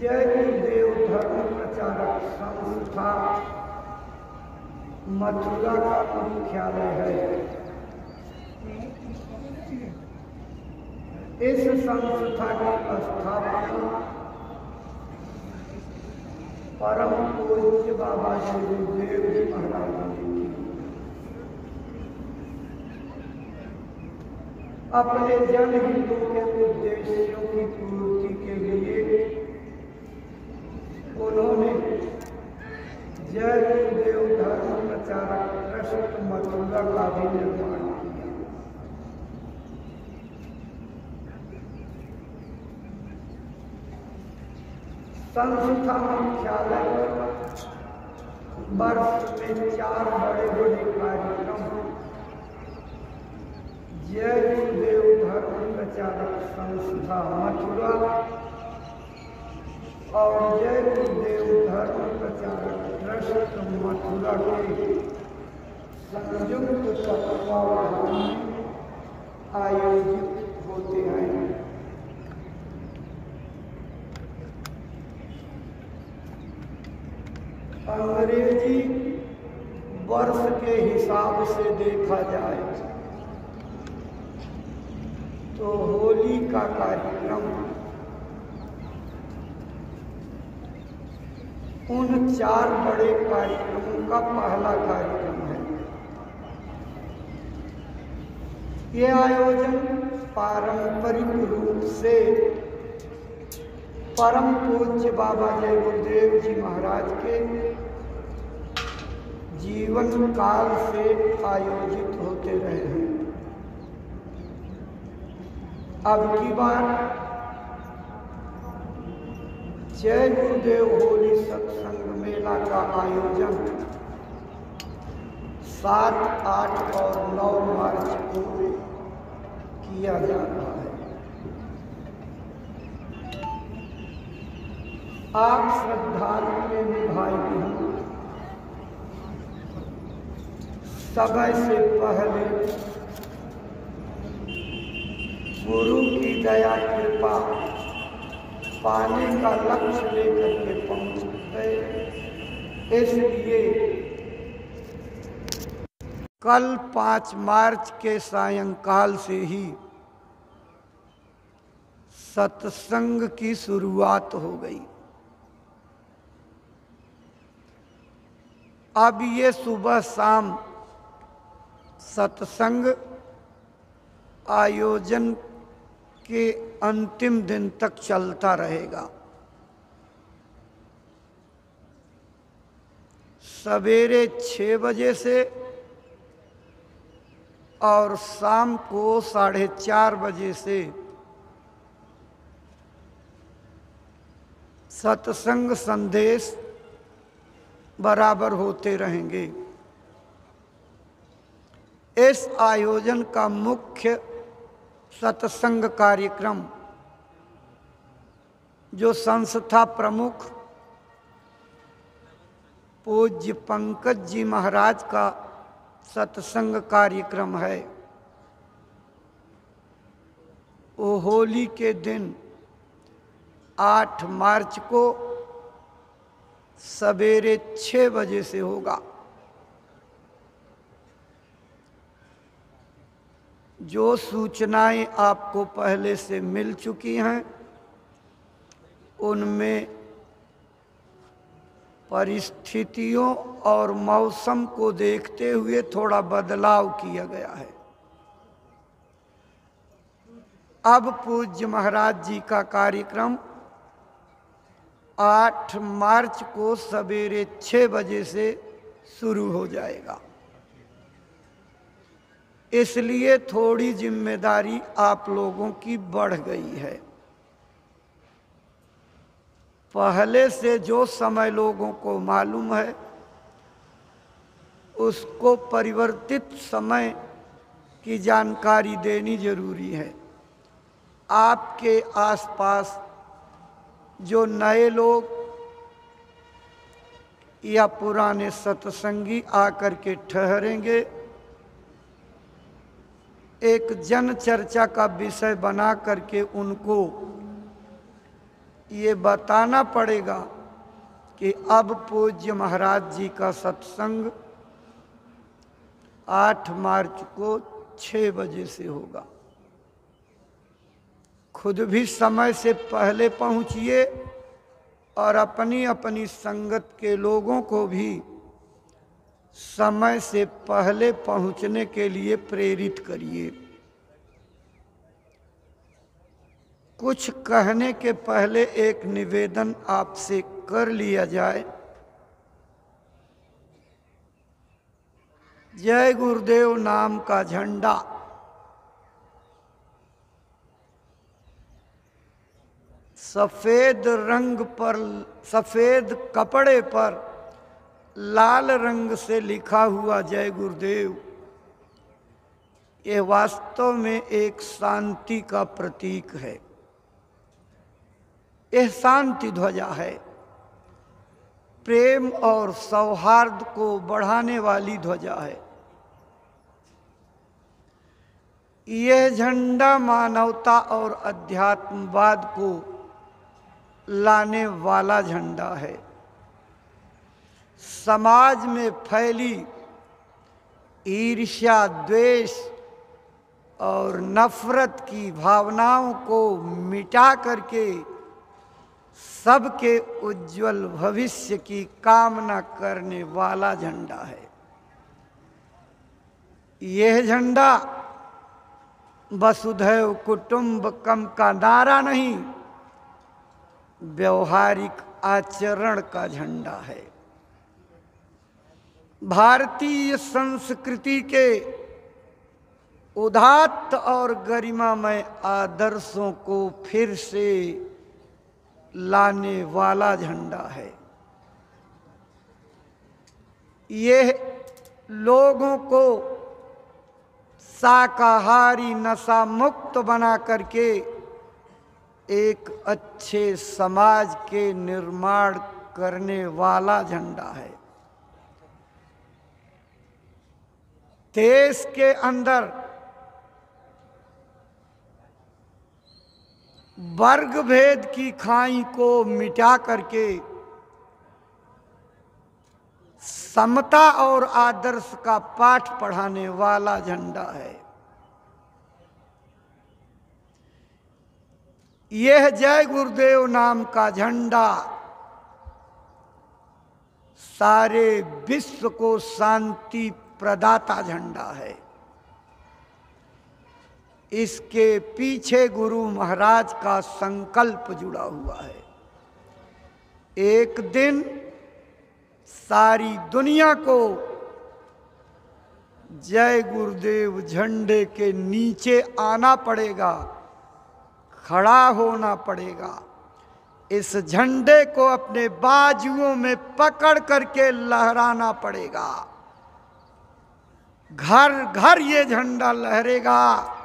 जय गुरुदेव धर्म प्रचारक संस्था मथुरा का मुख्यालय है। इस संस्था की स्थापना परम पूज्य बाबा श्री गुरुदेव जी महाराज ने की। अपने जनहितों के उद्देश्यों की पूर्ति के लिए उन्होंने जय गुरुदेव धर्म प्रचारक ट्रस्ट मथुरा का भी निर्माण किया। संस्था मुख्यालय पर वर्ष में 4 बड़े बड़े कार्यक्रम जय गुरुदेव धर्म प्रचारक संस्था मथुरा और जय गुरुदेव धर्म प्रचारक ट्रस्ट मथुरा के संयुक्त तत्वावधान में आयोजित होते हैं। अंग्रेजी वर्ष के हिसाब से देखा जाए तो होली का कार्यक्रम उन 4 बड़े कार्यक्रमों का पहला कार्यक्रम है। ये आयोजन पारंपरिक रूप से परम पूज्य बाबा जय गुरुदेव जी महाराज के जीवन काल से आयोजित होते रहे हैं। अब की बार जय गुरुदेव होली सत्संग मेला का आयोजन 7, 8 और 9 मार्च को किया जा रहा है। आप श्रद्धालु के भाई बहन समय से पहले गुरु की दया कृपा पाने का लक्ष्य लेकर के पहुंच गए। इसलिए कल 5 मार्च के सायंकाल से ही सत्संग की शुरुआत हो गई। अब ये सुबह शाम सत्संग आयोजन के अंतिम दिन तक चलता रहेगा। सवेरे 6 बजे से और शाम को 4:30 बजे से सत्संग संदेश बराबर होते रहेंगे। इस आयोजन का मुख्य सत्संग कार्यक्रम जो संस्था प्रमुख पूज्य पंकज जी महाराज का सत्संग कार्यक्रम है, वो होली के दिन 8 मार्च को सवेरे 6 बजे से होगा। जो सूचनाएं आपको पहले से मिल चुकी हैं उनमें परिस्थितियों और मौसम को देखते हुए थोड़ा बदलाव किया गया है। अब पूज्य महाराज जी का कार्यक्रम 8 मार्च को सवेरे 6 बजे से शुरू हो जाएगा। इसलिए थोड़ी जिम्मेदारी आप लोगों की बढ़ गई है। पहले से जो समय लोगों को मालूम है उसको परिवर्तित समय की जानकारी देनी जरूरी है। आपके आसपास जो नए लोग या पुराने सत्संगी आकर के ठहरेंगे, एक जन चर्चा का विषय बना करके उनको ये बताना पड़ेगा कि अब पूज्य महाराज जी का सत्संग 8 मार्च को 6 बजे से होगा। खुद भी समय से पहले पहुंचिए और अपनी अपनी संगत के लोगों को भी समय से पहले पहुंचने के लिए प्रेरित करिए। कुछ कहने के पहले एक निवेदन आपसे कर लिया जाए। जय गुरुदेव नाम का झंडा सफेद रंग पर, सफेद कपड़े पर लाल रंग से लिखा हुआ जय गुरुदेव, ये वास्तव में एक शांति का प्रतीक है। यह शांति ध्वजा है, प्रेम और सौहार्द को बढ़ाने वाली ध्वजा है। यह झंडा मानवता और अध्यात्मवाद को लाने वाला झंडा है। समाज में फैली ईर्ष्या, द्वेष और नफरत की भावनाओं को मिटा करके सबके उज्जवल भविष्य की कामना करने वाला झंडा है। यह झंडा वसुधैव कुटुंबकम का नारा नहीं, व्यवहारिक आचरण का झंडा है। भारतीय संस्कृति के उदात्त और गरिमामय आदर्शों को फिर से लाने वाला झंडा है। यह लोगों को शाकाहारी नशा मुक्त बना करके एक अच्छे समाज के निर्माण करने वाला झंडा है। देश के अंदर वर्ग भेद की खाई को मिटा करके समता और आदर्श का पाठ पढ़ाने वाला झंडा है। यह जय गुरुदेव नाम का झंडा सारे विश्व को शांति प्रदाता झंडा है। इसके पीछे गुरु महाराज का संकल्प जुड़ा हुआ है। एक दिन सारी दुनिया को जय गुरुदेव झंडे के नीचे आना पड़ेगा, खड़ा होना पड़ेगा। इस झंडे को अपने बाजुओं में पकड़ करके लहराना पड़ेगा। घर घर ये झंडा लहरेगा।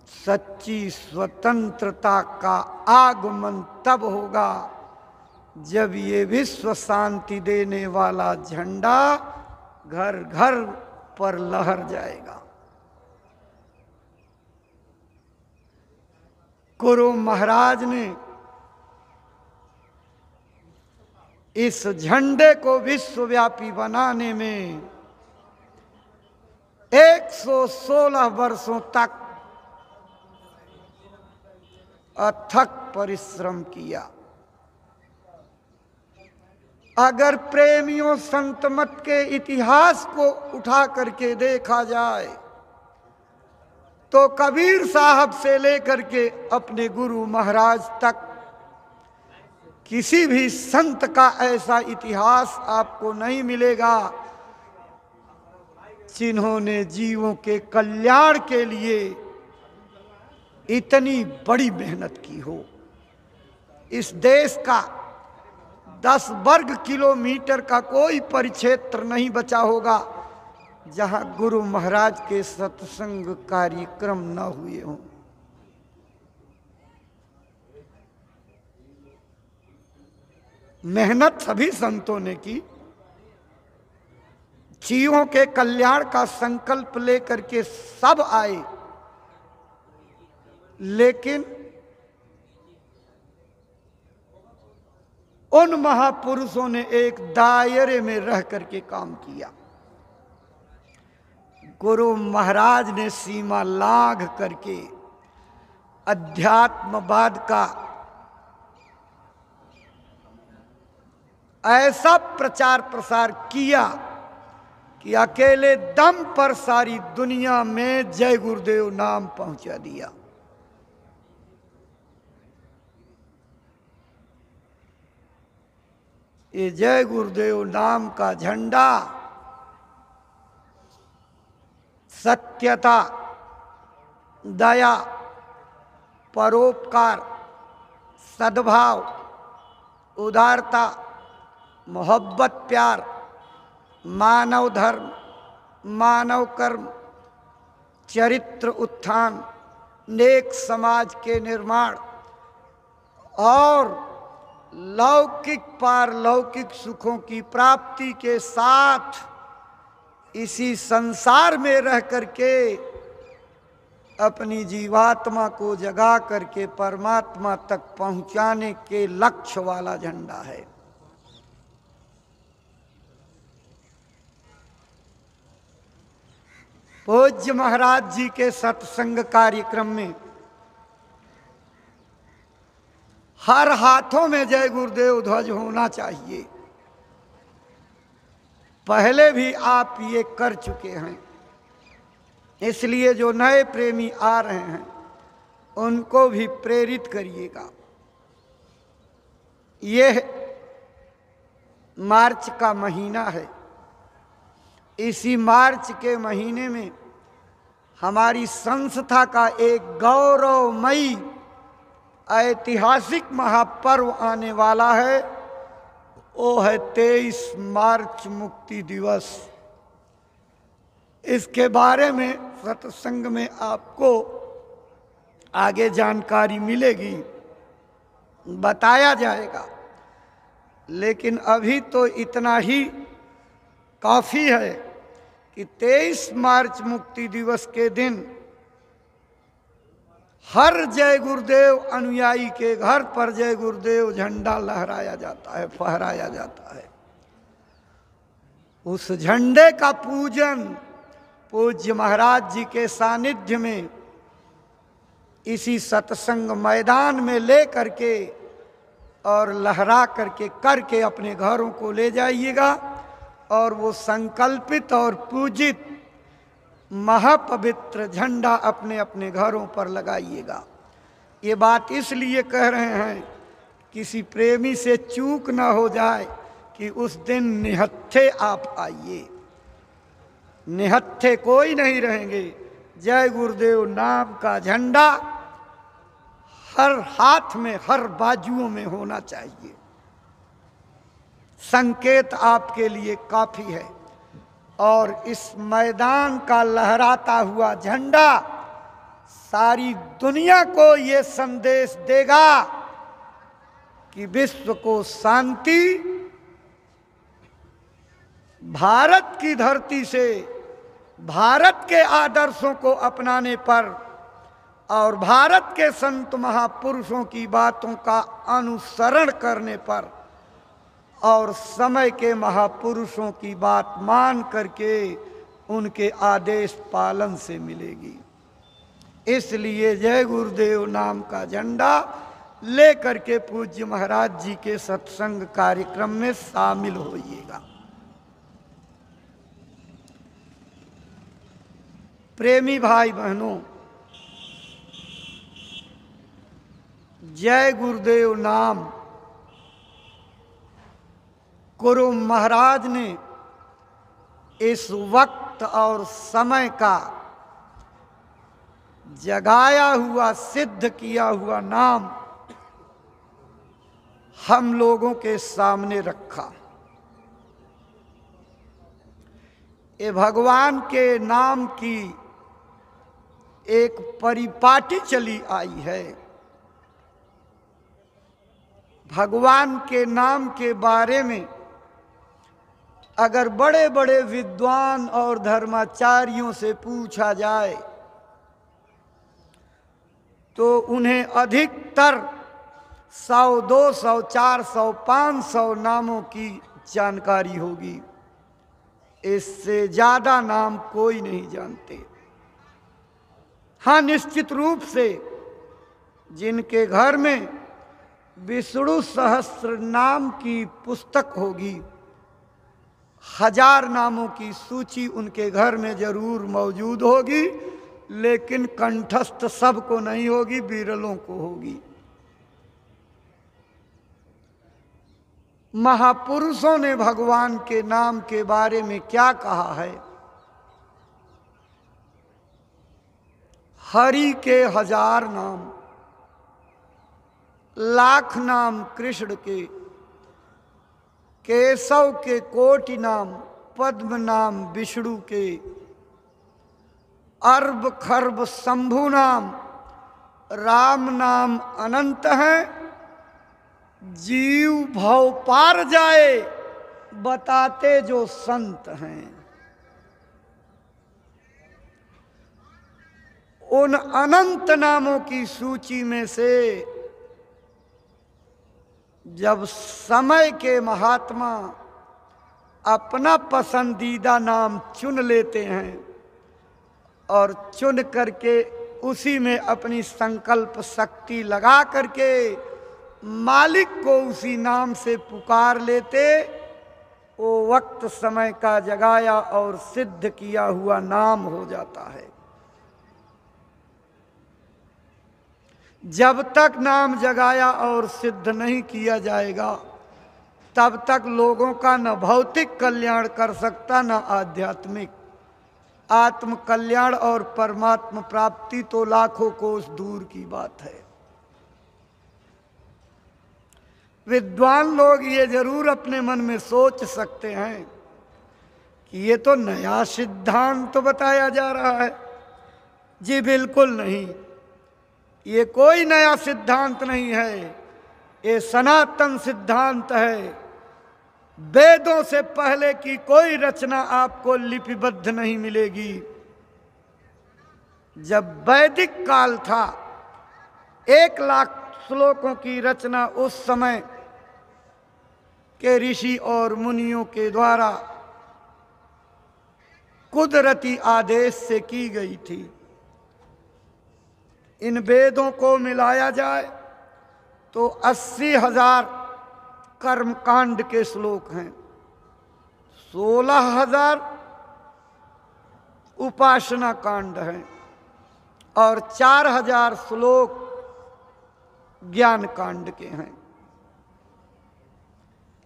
सच्ची स्वतंत्रता का आगमन तब होगा जब ये विश्व शांति देने वाला झंडा घर घर पर लहर जाएगा। गुरु महाराज ने इस झंडे को विश्वव्यापी बनाने में 116 वर्षों तक अथक परिश्रम किया। अगर प्रेमियों संत मत के इतिहास को उठा करके देखा जाए तो कबीर साहब से लेकर के अपने गुरु महाराज तक किसी भी संत का ऐसा इतिहास आपको नहीं मिलेगा जिन्होंने जीवों के कल्याण के लिए इतनी बड़ी मेहनत की हो। इस देश का 10 वर्ग किलोमीटर का कोई परिक्षेत्र नहीं बचा होगा जहां गुरु महाराज के सत्संग कार्यक्रम न हुए हों। मेहनत सभी संतों ने की, जीवों के कल्याण का संकल्प लेकर के सब आए, लेकिन उन महापुरुषों ने एक दायरे में रह करके काम किया। गुरु महाराज ने सीमा लांघ करके अध्यात्मवाद का ऐसा प्रचार प्रसार किया कि अकेले दम पर सारी दुनिया में जय गुरुदेव नाम पहुंचा दिया। ये जय गुरुदेव नाम का झंडा सत्यता, दया, परोपकार, सद्भाव, उदारता, मोहब्बत, प्यार, मानव धर्म, मानव कर्म, चरित्र उत्थान, नेक समाज के निर्माण और लौकिक पारलौकिक सुखों की प्राप्ति के साथ इसी संसार में रह करके अपनी जीवात्मा को जगा करके परमात्मा तक पहुंचाने के लक्ष्य वाला झंडा है। पूज्य महाराज जी के सत्संग कार्यक्रम में हर हाथों में जय गुरुदेव ध्वज होना चाहिए। पहले भी आप ये कर चुके हैं, इसलिए जो नए प्रेमी आ रहे हैं उनको भी प्रेरित करिएगा। यह मार्च का महीना है। इसी मार्च के महीने में हमारी संस्था का एक गौरवमयी ऐतिहासिक महापर्व आने वाला है। वो है 23 मार्च मुक्ति दिवस। इसके बारे में सत्संग में आपको आगे जानकारी मिलेगी, बताया जाएगा। लेकिन अभी तो इतना ही काफ़ी है कि 23 मार्च मुक्ति दिवस के दिन हर जय गुरुदेव अनुयायी के घर पर जय गुरुदेव झंडा लहराया जाता है, फहराया जाता है। उस झंडे का पूजन पूज्य महाराज जी के सानिध्य में इसी सत्संग मैदान में ले करके और लहरा करके अपने घरों को ले जाइएगा और वो संकल्पित और पूजित महापवित्र झंडा अपने अपने घरों पर लगाइएगा। ये बात इसलिए कह रहे हैं किसी प्रेमी से चूक ना हो जाए कि उस दिन निहत्थे आप आइए। निहत्थे कोई नहीं रहेंगे। जय गुरुदेव नाम का झंडा हर हाथ में, हर बाजुओं में होना चाहिए। संकेत आपके लिए काफी है। और इस मैदान का लहराता हुआ झंडा सारी दुनिया को ये संदेश देगा कि विश्व को शांति भारत की धरती से, भारत के आदर्शों को अपनाने पर और भारत के संत महापुरुषों की बातों का अनुसरण करने पर और समय के महापुरुषों की बात मान करके उनके आदेश पालन से मिलेगी। इसलिए जय गुरुदेव नाम का झंडा ले करके पूज्य महाराज जी के सत्संग कार्यक्रम में शामिल होइएगा। प्रेमी भाई बहनों, जय गुरुदेव नाम गुरु महाराज ने इस वक्त और समय का जगाया हुआ, सिद्ध किया हुआ नाम हम लोगों के सामने रखा। ये भगवान के नाम की एक परिपाटी चली आई है। भगवान के नाम के बारे में अगर बड़े बड़े विद्वान और धर्माचार्यों से पूछा जाए तो उन्हें अधिकतर 100, 200, 400, 500 नामों की जानकारी होगी। इससे ज्यादा नाम कोई नहीं जानते। हाँ, निश्चित रूप से जिनके घर में विष्णु सहस्त्र नाम की पुस्तक होगी, 1000 नामों की सूची उनके घर में जरूर मौजूद होगी, लेकिन कंठस्थ सबको नहीं होगी, विरलों को होगी। महापुरुषों ने भगवान के नाम के बारे में क्या कहा है? हरि के 1000 नाम, लाख नाम कृष्ण के, केशव के कोटि नाम, पद्म नाम विष्णु के, अर्ब खर्ब शंभु नाम, राम नाम अनंत हैं। जीव भव पार जाए बताते जो संत हैं। उन अनंत नामों की सूची में से जब समय के महात्मा अपना पसंदीदा नाम चुन लेते हैं और चुन करके उसी में अपनी संकल्प शक्ति लगा करके मालिक को उसी नाम से पुकार लेते, वो वक्त समय का जगाया और सिद्ध किया हुआ नाम हो जाता है। जब तक नाम जगाया और सिद्ध नहीं किया जाएगा, तब तक लोगों का न भौतिक कल्याण कर सकता, न आध्यात्मिक। आत्म कल्याण और परमात्मा प्राप्ति तो लाखों कोस दूर की बात है। विद्वान लोग ये जरूर अपने मन में सोच सकते हैं कि ये तो नया सिद्धांत तो बताया जा रहा है। जी बिल्कुल नहीं, ये कोई नया सिद्धांत नहीं है, ये सनातन सिद्धांत है। वेदों से पहले की कोई रचना आपको लिपिबद्ध नहीं मिलेगी। जब वैदिक काल था, 1 लाख श्लोकों की रचना उस समय के ऋषि और मुनियों के द्वारा कुदरती आदेश से की गई थी। इन वेदों को मिलाया जाए तो 80,000 कर्मकांड के श्लोक हैं, 16,000 उपासना कांड हैं और 4,000 श्लोक ज्ञान कांड के हैं।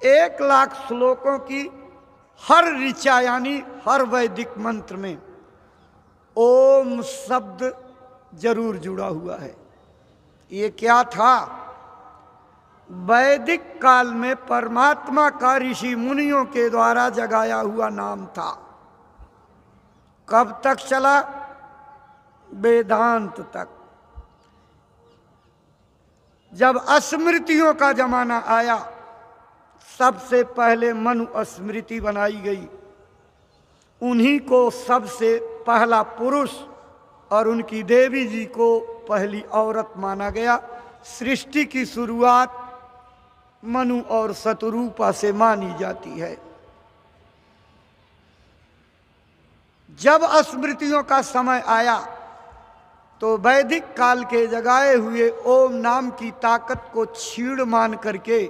1 लाख श्लोकों की हर ऋचा यानी हर वैदिक मंत्र में ओम शब्द जरूर जुड़ा हुआ है। ये क्या था? वैदिक काल में परमात्मा का ऋषि मुनियों के द्वारा जगाया हुआ नाम था। कब तक चला? वेदांत तक। जब स्मृतियों का जमाना आया, सबसे पहले मनु स्मृति बनाई गई। उन्हीं को सबसे पहला पुरुष और उनकी देवी जी को पहली औरत माना गया। सृष्टि की शुरुआत मनु और शतरूपा से मानी जाती है। जब स्मृतियों का समय आया तो वैदिक काल के जगाए हुए ओम नाम की ताकत को छीड़ मान करके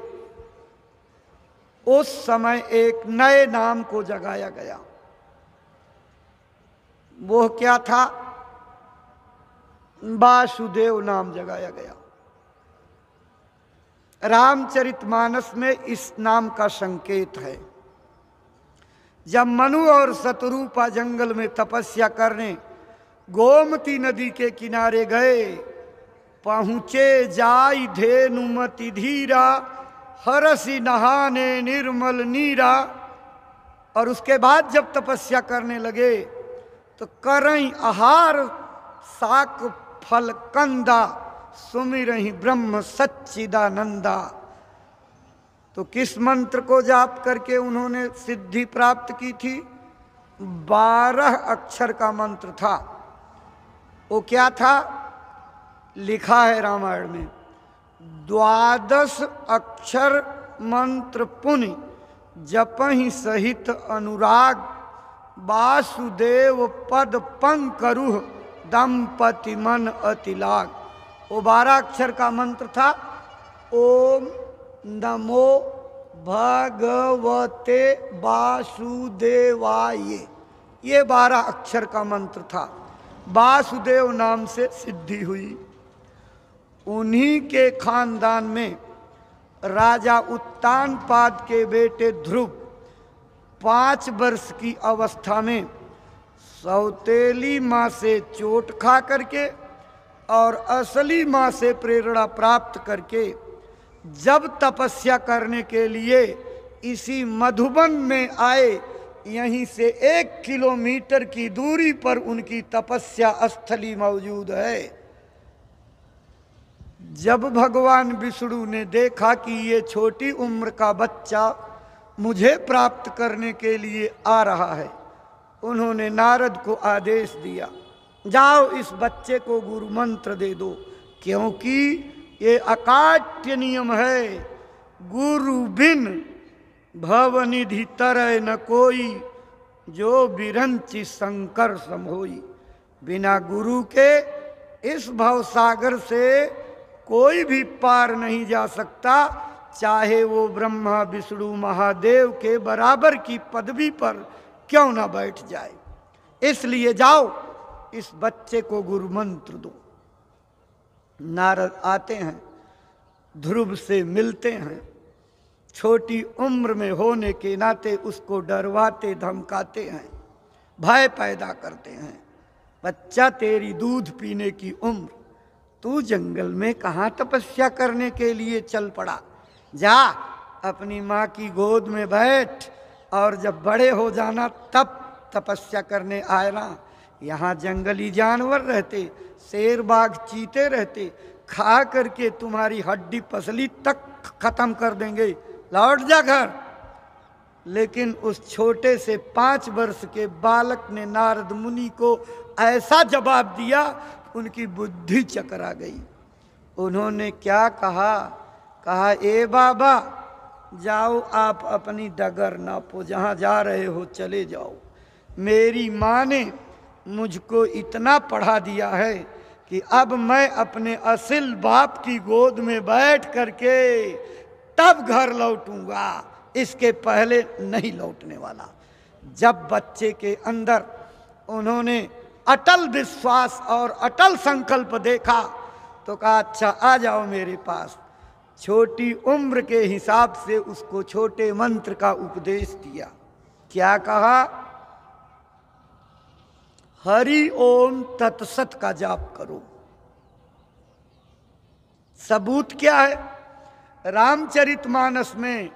उस समय एक नए नाम को जगाया गया। वो क्या था? वासुदेव नाम जगाया गया। रामचरितमानस में इस नाम का संकेत है। जब मनु और शतरूपा जंगल में तपस्या करने गोमती नदी के किनारे गए, पहुँचे जाई धेनुमति धीरा, हरसी नहाने निर्मल नीरा। और उसके बाद जब तपस्या करने लगे तो करई आहार साक फल कंदा, सुमिरहि ब्रह्म सच्चिदानंदा। तो किस मंत्र को जाप करके उन्होंने सिद्धि प्राप्त की थी? 12 अक्षर का मंत्र था। वो क्या था? लिखा है रामायण में, द्वादश अक्षर मंत्र पुनि जपहि सहित अनुराग वासुदेव पद पंकरुह दंपति मन अतिलाग। वो 12 अक्षर का मंत्र था। ओम नमो भगवते वासुदेवाय, ये 12 अक्षर का मंत्र था। वासुदेव नाम से सिद्धि हुई। उन्हीं के खानदान में राजा उत्तानपाद के बेटे ध्रुव 5 वर्ष की अवस्था में सौतेली माँ से चोट खा करके और असली माँ से प्रेरणा प्राप्त करके जब तपस्या करने के लिए इसी मधुबन में आए, यहीं से 1 किलोमीटर की दूरी पर उनकी तपस्या स्थली मौजूद है। जब भगवान विष्णु ने देखा कि ये छोटी उम्र का बच्चा मुझे प्राप्त करने के लिए आ रहा है, उन्होंने नारद को आदेश दिया, जाओ इस बच्चे को गुरु मंत्र दे दो, क्योंकि ये अकाट्य नियम है। गुरु बिन भवनिधि तरय न कोई, जो बिरंचि शंकर समहोई। बिना गुरु के इस भवसागर से कोई भी पार नहीं जा सकता, चाहे वो ब्रह्मा विष्णु महादेव के बराबर की पदवी पर क्यों ना बैठ जाए। इसलिए जाओ इस बच्चे को गुरु मंत्र दो। नारद आते हैं, ध्रुव से मिलते हैं। छोटी उम्र में होने के नाते उसको डरवाते धमकाते हैं, भय पैदा करते हैं। बच्चा, तेरी दूध पीने की उम्र, तू जंगल में कहाँ तपस्या करने के लिए चल पड़ा। जा अपनी माँ की गोद में बैठ और जब बड़े हो जाना तब तपस्या करने आना। यहाँ जंगली जानवर रहते, शेर बाघ चीते रहते, खा करके तुम्हारी हड्डी पसली तक खत्म कर देंगे, लौट जा घर। लेकिन उस छोटे से 5 वर्ष के बालक ने नारद मुनि को ऐसा जवाब दिया, उनकी बुद्धि चकरा गई। उन्होंने क्या कहा? कहा, ए बाबा, जाओ आप अपनी डगर नापो, जहाँ जा रहे हो चले जाओ। मेरी माँ ने मुझको इतना पढ़ा दिया है कि अब मैं अपने असल बाप की गोद में बैठ करके तब घर लौटूंगा, इसके पहले नहीं लौटने वाला। जब बच्चे के अंदर उन्होंने अटल विश्वास और अटल संकल्प देखा तो कहा, अच्छा आ जाओ मेरे पास। छोटी उम्र के हिसाब से उसको छोटे मंत्र का उपदेश दिया। क्या कहा? हरि ओम तत्सत का जाप करो। सबूत क्या है? रामचरितमानस में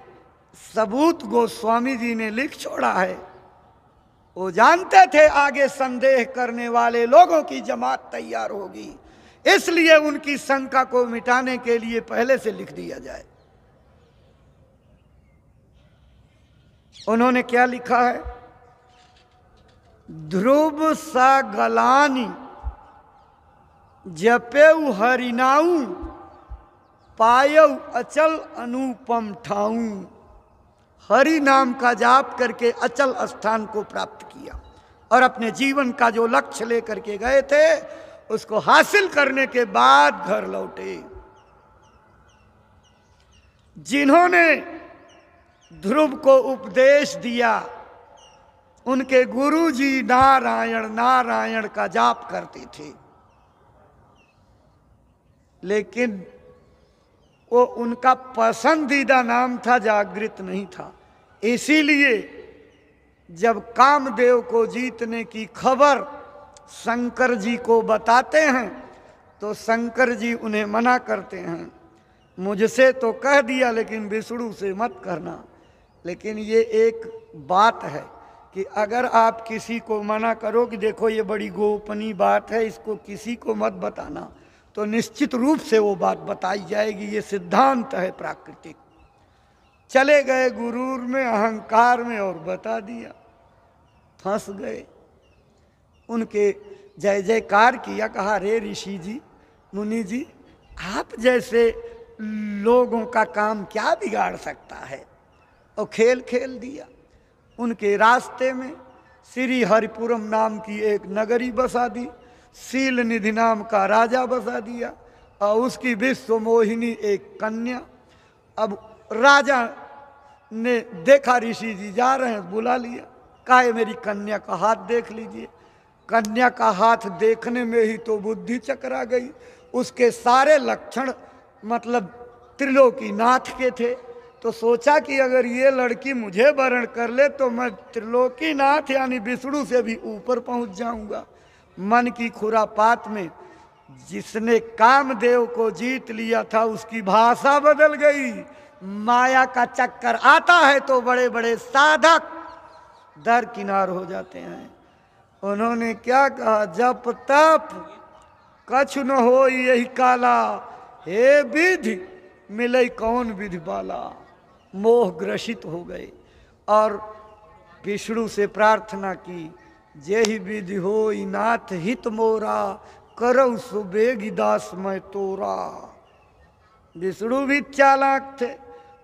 सबूत गोस्वामी जी ने लिख छोड़ा है। वो जानते थे आगे संदेह करने वाले लोगों की जमात तैयार होगी, इसलिए उनकी शंका को मिटाने के लिए पहले से लिख दिया जाए। उन्होंने क्या लिखा है? ध्रुव सा गलानी जपेऊ हरिनाऊ, पायऊ अचल अनुपम ठाऊ। हरि नाम का जाप करके अचल स्थान को प्राप्त किया और अपने जीवन का जो लक्ष्य लेकर के गए थे उसको हासिल करने के बाद घर लौटे। जिन्होंने ध्रुव को उपदेश दिया उनके गुरुजी नारायण नारायण का जाप करते थे, लेकिन वो उनका पसंदीदा नाम था, जागृत नहीं था। इसीलिए जब कामदेव को जीतने की खबर शंकर जी को बताते हैं तो शंकर जी उन्हें मना करते हैं, मुझसे तो कह दिया लेकिन विष्णु से मत करना। लेकिन ये एक बात है कि अगर आप किसी को मना करो कि देखो ये बड़ी गोपनीय बात है, इसको किसी को मत बताना, तो निश्चित रूप से वो बात बताई जाएगी। ये सिद्धांत है प्राकृतिक। चले गए गुरूर में, अहंकार में और बता दिया, फंस गए। उनके जय जयकार किया, कहा रे ऋषि जी, मुनि जी, आप जैसे लोगों का काम क्या बिगाड़ सकता है, और खेल खेल दिया। उनके रास्ते में श्री हरिपुरम नाम की एक नगरी बसा दी, शील निधि नाम का राजा बसा दिया, और उसकी विश्व मोहिनी एक कन्या। अब राजा ने देखा ऋषि जी जा रहे हैं, बुला लिया, कहा मेरी कन्या का हाथ देख लीजिए। कन्या का हाथ देखने में ही तो बुद्धि चकरा गई। उसके सारे लक्षण मतलब त्रिलोकीनाथ के थे। तो सोचा कि अगर ये लड़की मुझे वरण कर ले तो मैं त्रिलोकीनाथ यानी विष्णु से भी ऊपर पहुंच जाऊंगा। मन की खुरापात में जिसने कामदेव को जीत लिया था उसकी भाषा बदल गई। माया का चक्कर आता है तो बड़े बड़े साधक दरकिनार हो जाते हैं। उन्होंने क्या कहा, जप तप कछु न हो यही काला, हे विधि मिले कौन विधि बाला। मोह ग्रसित हो गए और विष्णु से प्रार्थना की, जेहि विधि हो नाथ हित मोरा, करौ सुबेगी दास मैं तोरा। विष्णु भी चालाक थे।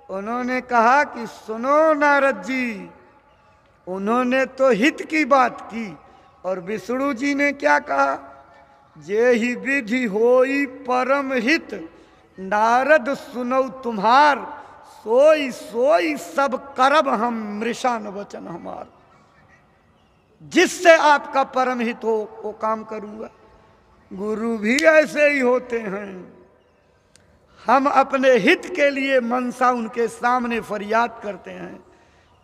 उन्होंने कहा कि सुनो नारद जी, उन्होंने तो हित की बात की और विष्णु जी ने क्या कहा, जेहि विधि होई परम हित, नारद सुनौ तुम्हार, सोई सोई सब करब हम मृषान वचन हमार। जिससे आपका परम हित हो वो काम करूंगा। गुरु भी ऐसे ही होते हैं। हम अपने हित के लिए मनसा उनके सामने फरियाद करते हैं,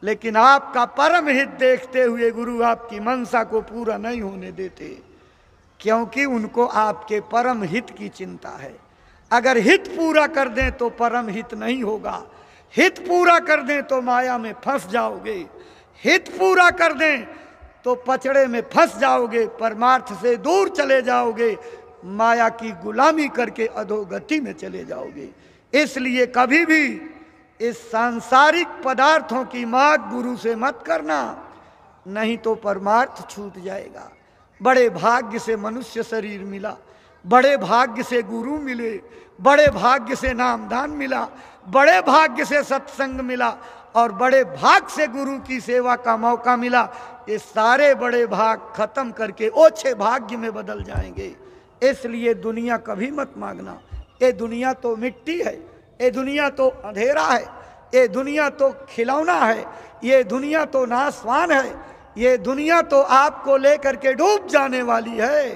लेकिन आपका परम हित देखते हुए गुरु आपकी मनसा को पूरा नहीं होने देते, क्योंकि उनको आपके परम हित की चिंता है। अगर हित पूरा कर दें तो परम हित नहीं होगा। हित पूरा कर दें तो माया में फंस जाओगे। हित पूरा कर दें तो पचड़े में फंस जाओगे, परमार्थ से दूर चले जाओगे, माया की गुलामी करके अधोगति में चले जाओगे। इसलिए कभी भी इस सांसारिक पदार्थों की मांग गुरु से मत करना, नहीं तो परमार्थ छूट जाएगा। बड़े भाग्य से मनुष्य शरीर मिला, बड़े भाग्य से गुरु मिले, बड़े भाग्य से नामदान मिला, बड़े भाग्य से सत्संग मिला और बड़े भाग से गुरु की सेवा का मौका मिला। ये सारे बड़े भाग खत्म करके ओछे भाग्य में बदल जाएंगे। इसलिए दुनिया कभी मत मांगना। ये दुनिया तो मिट्टी है, ये दुनिया तो अंधेरा है, ये दुनिया तो खिलौना है, ये दुनिया तो नाशवान है, ये दुनिया तो आपको लेकर के डूब जाने वाली है।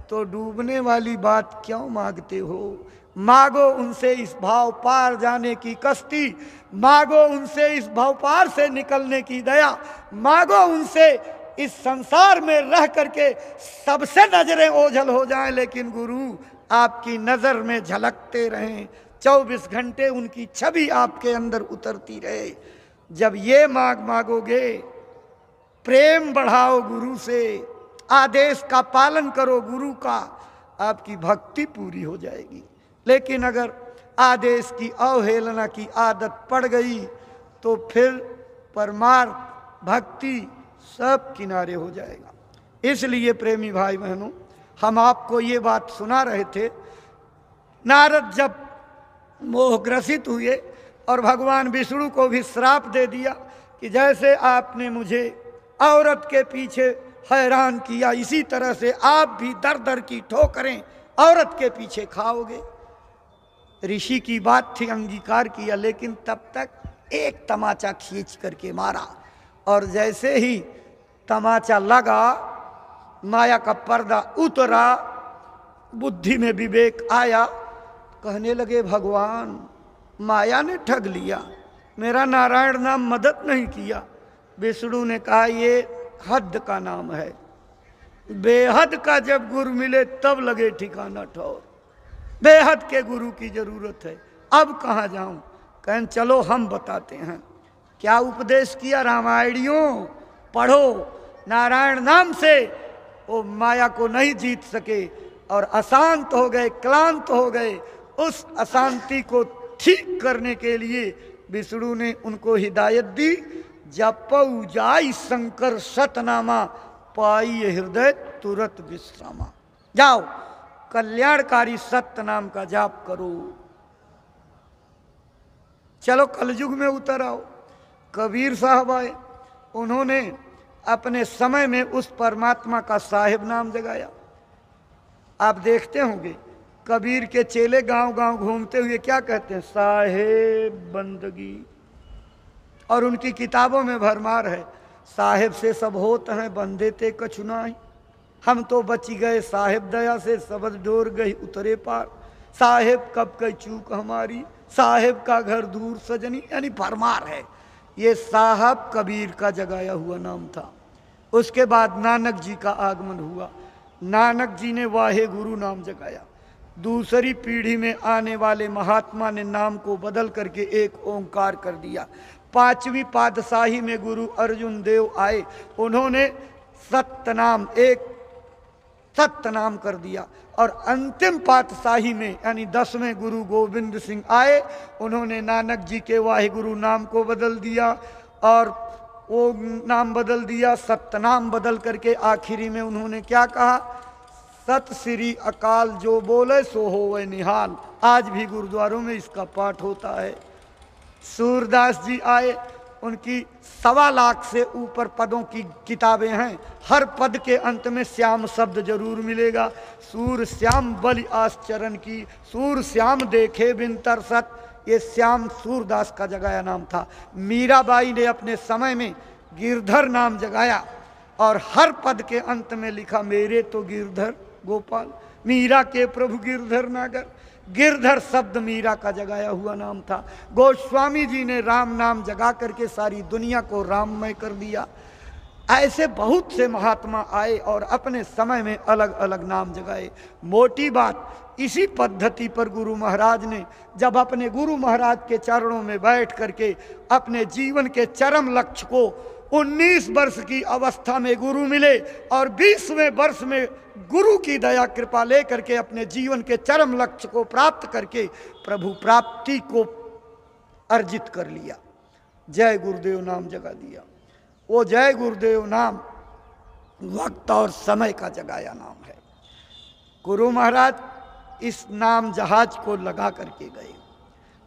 तो डूबने वाली बात क्यों मांगते हो? मांगो उनसे इस भाव पार जाने की कश्ती, मांगो उनसे इस भाव पार से निकलने की दया, मांगो उनसे इस संसार में रह करके सबसे नजरें ओझल हो जाएं, लेकिन गुरु आपकी नजर में झलकते रहें, 24 घंटे उनकी छवि आपके अंदर उतरती रहे। जब ये मांगोगे, प्रेम बढ़ाओ गुरु से, आदेश का पालन करो गुरु का, आपकी भक्ति पूरी हो जाएगी। लेकिन अगर आदेश की अवहेलना की आदत पड़ गई तो फिर परमार्थ भक्ति सब किनारे हो जाएगा। इसलिए प्रेमी भाई बहनों, हम आपको ये बात सुना रहे थे। नारद जब मोहग्रसित हुए और भगवान विष्णु को भी श्राप दे दिया कि जैसे आपने मुझे औरत के पीछे हैरान किया, इसी तरह से आप भी दर दर की ठोकरें औरत के पीछे खाओगे। ऋषि की बात थी, अंगीकार किया, लेकिन तब तक एक तमाचा खींच करके मारा और जैसे ही तमाचा लगा, माया का पर्दा उतरा, बुद्धि में विवेक आया, कहने लगे भगवान माया ने ठग लिया, मेरा नारायण नाम मदद नहीं किया। विष्णु ने कहा ये हद का नाम है, बेहद का जब गुरु मिले तब लगे ठिकाना ठौर। बेहद के गुरु की जरूरत है, अब कहाँ जाऊं? कहें चलो हम बताते हैं। क्या उपदेश किया? रामायणियों पढ़ो। नारायण नाम से वो माया को नहीं जीत सके और अशांत हो गए, क्लांत हो गए। उस अशांति को ठीक करने के लिए विष्णु ने उनको हिदायत दी, जपऊ जाई शंकर सतनामा, पाई हृदय तुरत विश्रामा। जाओ कल्याणकारी सत्य नाम का जाप करो। चलो कलयुग में उतर आओ। कबीर साहब आए, उन्होंने अपने समय में उस परमात्मा का साहिब नाम जगाया। आप देखते होंगे कबीर के चेले गांव गांव घूमते हुए क्या कहते हैं, साहेब बंदगी। और उनकी किताबों में भरमार है, साहेब से सब होत हैं, बंदे ते कछु नाही। हम तो बच गए साहेब दया से, सबद डोर गई उतरे पार। साहेब कब कई चूक हमारी, साहेब का घर दूर सजनी, यानी भरमार है। ये साहब कबीर का जगाया हुआ नाम था। उसके बाद नानक जी का आगमन हुआ। नानक जी ने वाहे गुरु नाम जगाया। दूसरी पीढ़ी में आने वाले महात्मा ने नाम को बदल करके एक ओंकार कर दिया। पांचवी पातशाही में गुरु अर्जुन देव आए, उन्होंने सत्यनाम, एक सत्यनाम कर दिया। और अंतिम पातशाही में यानी 10वें गुरु गोविंद सिंह आए, उन्होंने नानक जी के वाहे गुरु नाम को बदल दिया और वो नाम बदल दिया, सत्यनाम बदल करके आखिरी में उन्होंने क्या कहा, सत श्री अकाल जो बोले सो होवे निहाल। आज भी गुरुद्वारों में इसका पाठ होता है। सूरदास जी आए, उनकी 1.25 लाख से ऊपर पदों की किताबें हैं। हर पद के अंत में श्याम शब्द जरूर मिलेगा। सूर श्याम बलि आश्चरण की, सूर श्याम देखे बिन तरसत, ये श्याम सूरदास का जगाया नाम था। मीराबाई ने अपने समय में गिरधर नाम जगाया और हर पद के अंत में लिखा मेरे तो गिरधर गोपाल, मीरा के प्रभु गिरधर नागर। गिरधर शब्द मीरा का जगाया हुआ नाम था। गोस्वामी जी ने राम नाम जगा करके सारी दुनिया को राममय कर दिया। ऐसे बहुत से महात्मा आए और अपने समय में अलग अलग नाम जगाए। मोटी बात, इसी पद्धति पर गुरु महाराज ने जब अपने गुरु महाराज के चरणों में बैठ करके अपने जीवन के चरम लक्ष्य को 19 वर्ष की अवस्था में गुरु मिले और 20वें वर्ष में गुरु की दया कृपा लेकर के अपने जीवन के चरम लक्ष्य को प्राप्त करके प्रभु प्राप्ति को अर्जित कर लिया। जय गुरुदेव नाम जगा दिया। वो जय गुरुदेव नाम वक्त और समय का जगाया नाम है। गुरु महाराज इस नाम जहाज को लगा करके गए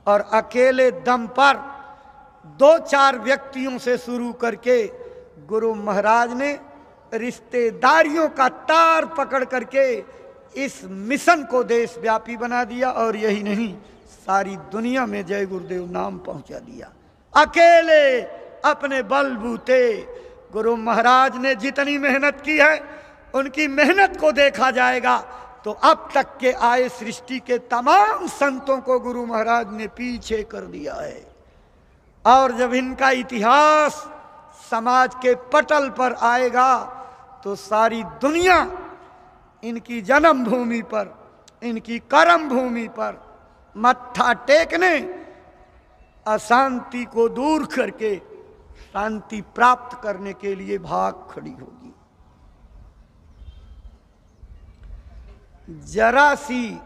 और अकेले दम पर 2-4 व्यक्तियों से शुरू करके गुरु महाराज ने रिश्तेदारियों का तार पकड़ करके इस मिशन को देशव्यापी बना दिया। और यही नहीं, सारी दुनिया में जय गुरुदेव नाम पहुंचा दिया। अकेले अपने बलबूते गुरु महाराज ने जितनी मेहनत की है, उनकी मेहनत को देखा जाएगा तो अब तक के आए सृष्टि के तमाम संतों को गुरु महाराज ने पीछे कर दिया है। और जब इनका इतिहास समाज के पटल पर आएगा तो सारी दुनिया इनकी जन्म भूमि पर, इनकी कर्म भूमि पर मत्था टेकने, अशांति को दूर करके शांति प्राप्त करने के लिए भाग खड़ी होगी। जरा सी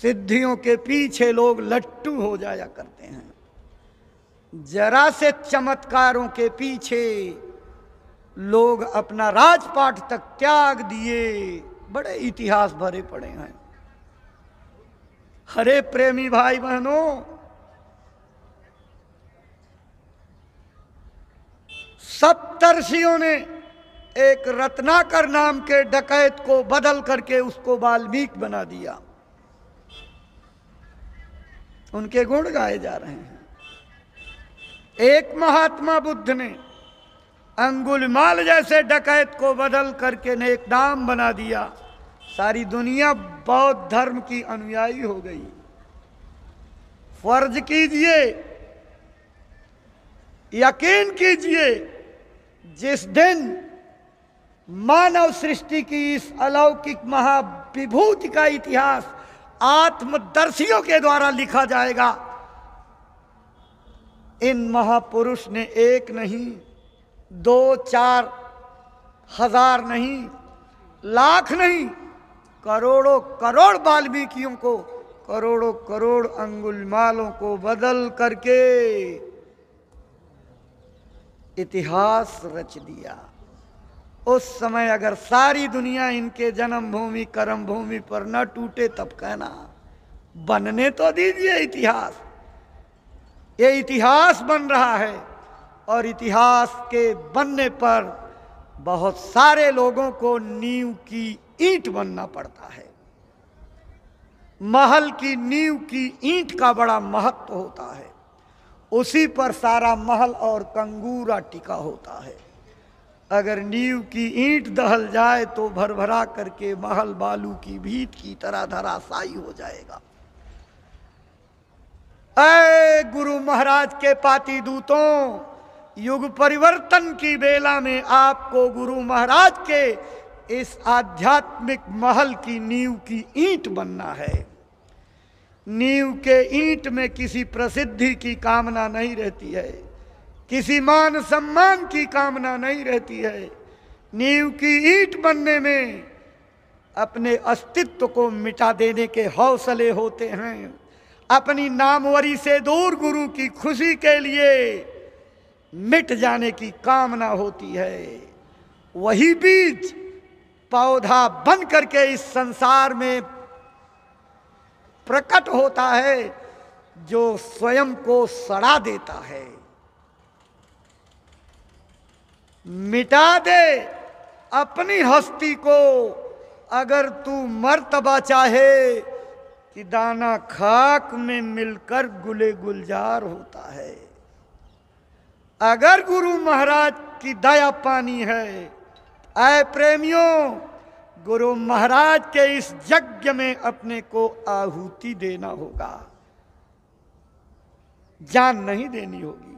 सिद्धियों के पीछे लोग लट्टू हो जाया करते हैं, जरा से चमत्कारों के पीछे लोग अपना राजपाट तक त्याग दिए। बड़े इतिहास भरे पड़े हैं। हरे प्रेमी भाई बहनों, सप्तर्षियों ने एक रत्नाकर नाम के डकैत को बदल करके उसको वाल्मीकि बना दिया। उनके गुण गाए जा रहे हैं। एक महात्मा बुद्ध ने अंगुलिमाल जैसे डकैत को बदल करके ने एक नाम बना दिया। सारी दुनिया बौद्ध धर्म की अनुयायी हो गई। फर्ज कीजिए, यकीन कीजिए, जिस दिन मानव सृष्टि की इस अलौकिक महाविभूति का इतिहास आत्मदर्शियों के द्वारा लिखा जाएगा, इन महापुरुष ने एक नहीं, 2-4 हजार नहीं, लाख नहीं, करोड़ों करोड़ वाल्मीकियों को, करोड़ों करोड़ अंगुलिमालों को बदल करके इतिहास रच दिया। उस समय अगर सारी दुनिया इनके जन्म भूमि कर्म भूमि पर न टूटे तब कहना, बनने तो दीजिए इतिहास। ये इतिहास बन रहा है और इतिहास के बनने पर बहुत सारे लोगों को नींव की ईंट बनना पड़ता है। महल की नींव की ईंट का बड़ा महत्व होता है, उसी पर सारा महल और कंगूरा टिका होता है। अगर नींव की ईंट दहल जाए तो भरभरा करके महल बालू की भीत की तरह धराशायी हो जाएगा। ऐ गुरु महाराज के पाती दूतों, युग परिवर्तन की बेला में आपको गुरु महाराज के इस आध्यात्मिक महल की नींव की ईंट बनना है। नींव के ईंट में किसी प्रसिद्धि की कामना नहीं रहती है, किसी मान सम्मान की कामना नहीं रहती है। नींव की ईंट बनने में अपने अस्तित्व को मिटा देने के हौसले होते हैं। अपनी नामवरी से दूर गुरु की खुशी के लिए मिट जाने की कामना होती है। वही बीज पौधा बन करके इस संसार में प्रकट होता है जो स्वयं को सड़ा देता है। मिटा दे अपनी हस्ती को, अगर तू मर्तबा चाहे कि दाना खाक में मिलकर गुले गुलजार होता है। अगर गुरु महाराज की दया पानी है, ऐ प्रेमियों, गुरु महाराज के इस यज्ञ में अपने को आहुति देना होगा। जान नहीं देनी होगी,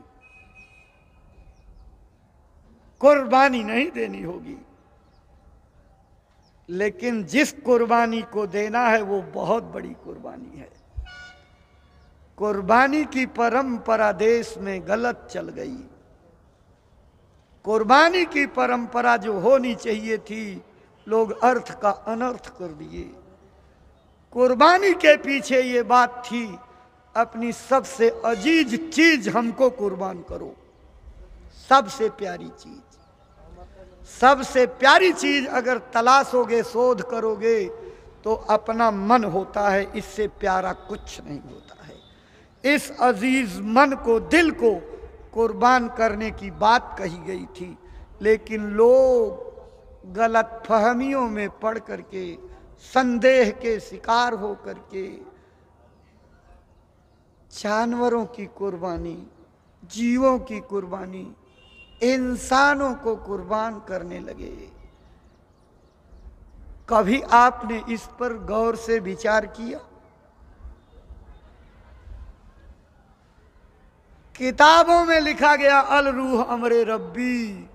कुर्बानी नहीं देनी होगी, लेकिन जिस कुर्बानी को देना है वो बहुत बड़ी कुर्बानी है। कुर्बानी की परंपरा देश में गलत चल गई। कुर्बानी की परंपरा जो होनी चाहिए थी, लोग अर्थ का अनर्थ कर दिए। कुर्बानी के पीछे ये बात थी, अपनी सबसे अजीज चीज हमको कुर्बान करो। सबसे प्यारी चीज, सबसे प्यारी चीज अगर तलाशोगे, शोध करोगे तो अपना मन होता है। इससे प्यारा कुछ नहीं होता है। इस अजीज मन को, दिल को कुर्बान करने की बात कही गई थी, लेकिन लोग गलत फहमियों में पड़ करके, संदेह के शिकार हो करके जानवरों की कुर्बानी, जीवों की कुर्बानी, इंसानों को कुर्बान करने लगे। कभी आपने इस पर गौर से विचार किया? किताबों में लिखा गया अल रूह अमरे रब्बी,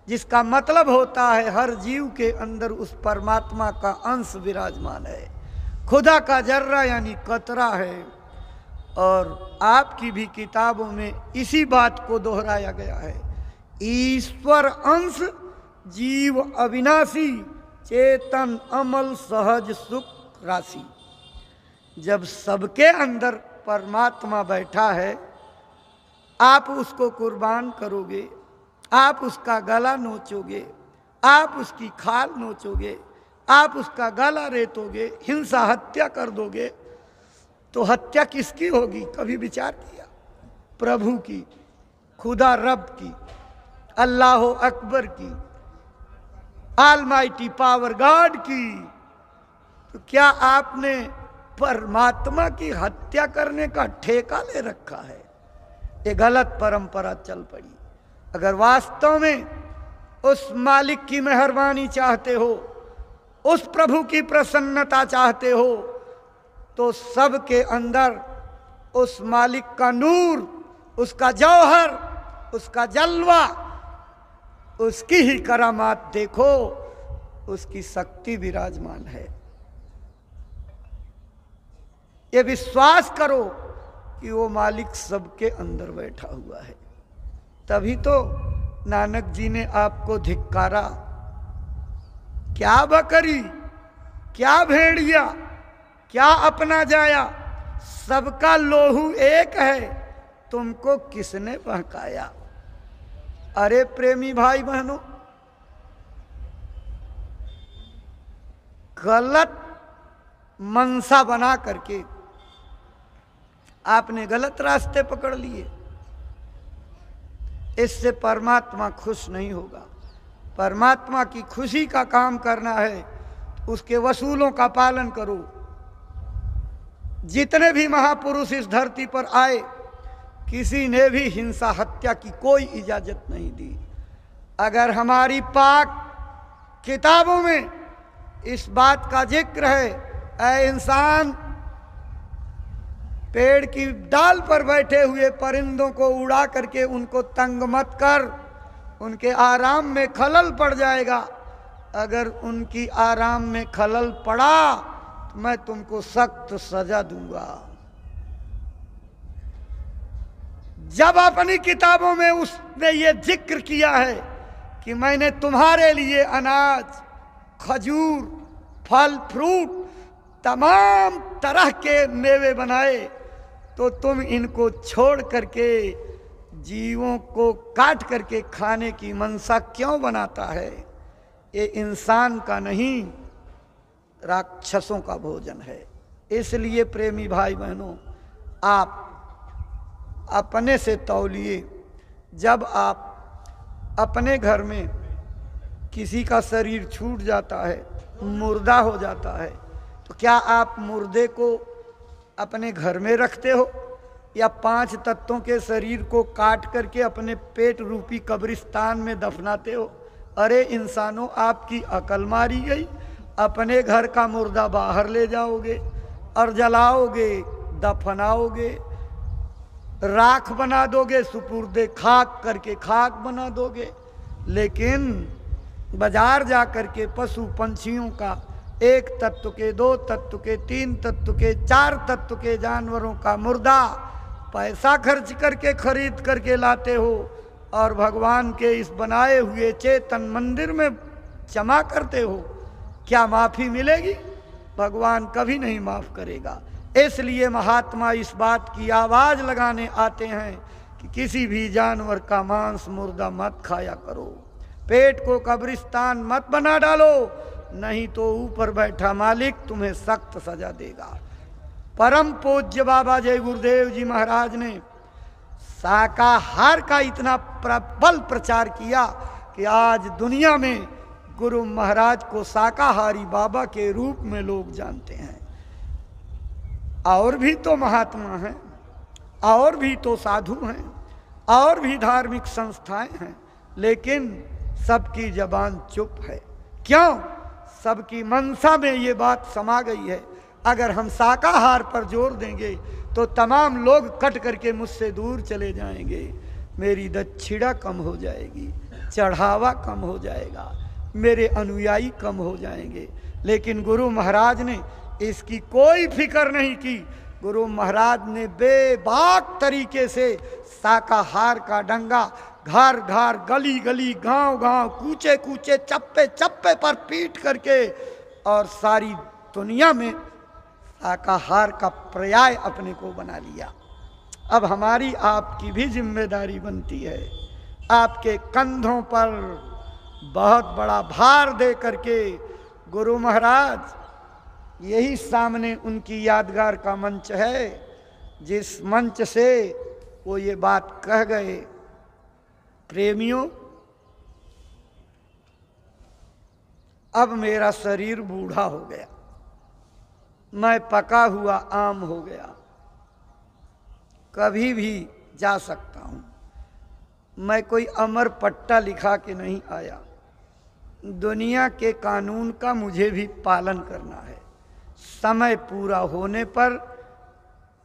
जिसका मतलब होता है हर जीव के अंदर उस परमात्मा का अंश विराजमान है। खुदा का जर्रा यानी कतरा है। और आपकी भी किताबों में इसी बात को दोहराया गया है। ईश्वर अंश, जीव अविनाशी, चेतन अमल, सहज सुख राशि। जब सबके अंदर परमात्मा बैठा है, आप उसको कुर्बान करोगे, आप उसका गला नोचोगे, आप उसकी खाल नोचोगे, आप उसका गला रेतोगे, हिंसा हत्या कर दोगे, तो हत्या किसकी होगी? कभी विचार किया? प्रभु की, खुदा रब की, अल्लाह अकबर की, ऑलमाइटी पावर गॉड की। तो क्या आपने परमात्मा की हत्या करने का ठेका ले रखा है? ये गलत परंपरा चल पड़ी। अगर वास्तव में उस मालिक की मेहरबानी चाहते हो, उस प्रभु की प्रसन्नता चाहते हो, तो सबके अंदर उस मालिक का नूर, उसका जौहर, उसका जलवा, उसकी ही करामात देखो, उसकी शक्ति विराजमान है। ये विश्वास करो कि वो मालिक सबके अंदर बैठा हुआ है। तभी तो नानक जी ने आपको धिक्कारा। क्या बकरी, क्या भेड़िया, क्या अपना जाया, सबका लोहू एक है, तुमको किसने बहकाया? अरे प्रेमी भाई बहनों, गलत मनसा बना करके आपने गलत रास्ते पकड़ लिए। इससे परमात्मा खुश नहीं होगा। परमात्मा की खुशी का काम करना है, उसके वसूलों का पालन करो। जितने भी महापुरुष इस धरती पर आए, किसी ने भी हिंसा हत्या की कोई इजाजत नहीं दी। अगर हमारी पाक किताबों में इस बात का जिक्र है, ऐ इंसान, पेड़ की डाल पर बैठे हुए परिंदों को उड़ा करके उनको तंग मत कर, उनके आराम में खलल पड़ जाएगा। अगर उनकी आराम में खलल पड़ा तो मैं तुमको सख्त सजा दूंगा। जब अपनी किताबों में उसने ये जिक्र किया है कि मैंने तुम्हारे लिए अनाज, खजूर, फल फ्रूट, तमाम तरह के मेवे बनाए, तो तुम इनको छोड़ करके जीवों को काट करके खाने की मनसा क्यों बनाता है? ये इंसान का नहीं, राक्षसों का भोजन है। इसलिए प्रेमी भाई बहनों, आप अपने से तौलिए। जब आप अपने घर में किसी का शरीर छूट जाता है, मुर्दा हो जाता है, तो क्या आप मुर्दे को अपने घर में रखते हो या 5 तत्वों के शरीर को काट करके अपने पेट रूपी कब्रिस्तान में दफनाते हो? अरे इंसानों, आपकी अकल मारी गई। अपने घर का मुर्दा बाहर ले जाओगे और जलाओगे, दफनाओगे, राख बना दोगे, सुपुर्दे खाक करके खाक बना दोगे। लेकिन बाजार जा करके पशु पंछियों का 1 तत्व के, 2 तत्व के, 3 तत्व के, 4 तत्व के जानवरों का मुर्दा पैसा खर्च करके खरीद करके लाते हो और भगवान के इस बनाए हुए चेतन मंदिर में जमा करते हो। क्या माफ़ी मिलेगी? भगवान कभी नहीं माफ़ करेगा। इसलिए महात्मा इस बात की आवाज़ लगाने आते हैं कि किसी भी जानवर का मांस मुर्दा मत खाया करो, पेट को कब्रिस्तान मत बना डालो, नहीं तो ऊपर बैठा मालिक तुम्हें सख्त सजा देगा। परम पूज्य बाबा जय गुरुदेव जी महाराज ने शाकाहार का इतना प्रबल प्रचार किया कि आज दुनिया में गुरु महाराज को शाकाहारी बाबा के रूप में लोग जानते हैं। और भी तो महात्मा हैं, और भी तो साधु हैं, और भी धार्मिक संस्थाएं हैं, लेकिन सबकी जबान चुप है। क्यों? सबकी मनसा में ये बात समा गई है, अगर हम शाकाहार पर जोर देंगे तो तमाम लोग कट करके मुझसे दूर चले जाएंगे, मेरी दक्षिणा कम हो जाएगी, चढ़ावा कम हो जाएगा, मेरे अनुयायी कम हो जाएंगे। लेकिन गुरु महाराज ने इसकी कोई फिक्र नहीं की। गुरु महाराज ने बेबाक तरीके से शाकाहार का डंगा घर घर, गली गली, गांव गांव, कूचे कूचे, चप्पे चप्पे पर पीट करके और सारी दुनिया में शाकाहार का पर्याय अपने को बना लिया। अब हमारी आपकी भी जिम्मेदारी बनती है, आपके कंधों पर बहुत बड़ा भार दे करके गुरु महाराज, यही सामने उनकी यादगार का मंच है, जिस मंच से वो ये बात कह गए, प्रेमियों अब मेरा शरीर बूढ़ा हो गया, मैं पका हुआ आम हो गया, कभी भी जा सकता हूँ, मैं कोई अमर पट्टा लिखा के नहीं आया, दुनिया के कानून का मुझे भी पालन करना है। समय पूरा होने पर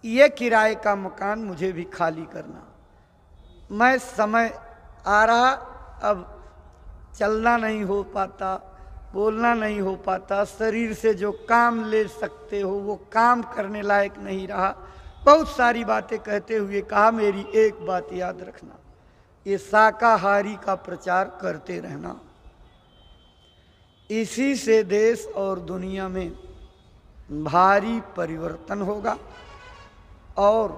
ये किराए का मकान मुझे भी खाली करना। मैं समय आ रहा, अब चलना नहीं हो पाता, बोलना नहीं हो पाता, शरीर से जो काम ले सकते हो वो काम करने लायक नहीं रहा। बहुत सारी बातें कहते हुए कहा, मेरी एक बात याद रखना, ये शाकाहारी का प्रचार करते रहना, इसी से देश और दुनिया में भारी परिवर्तन होगा और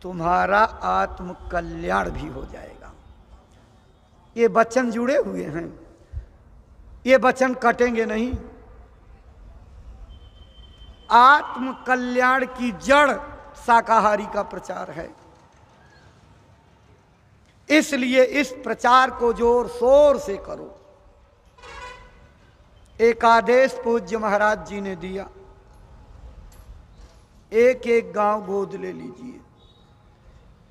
तुम्हारा आत्म कल्याण भी हो जाएगा। ये वचन जुड़े हुए हैं, ये वचन कटेंगे नहीं। आत्म कल्याण की जड़ शाकाहारी का प्रचार है। इसलिए इस प्रचार को जोर शोर से करो। एक आदेश पूज्य महाराज जी ने दिया, एक एक गांव गोद ले लीजिए।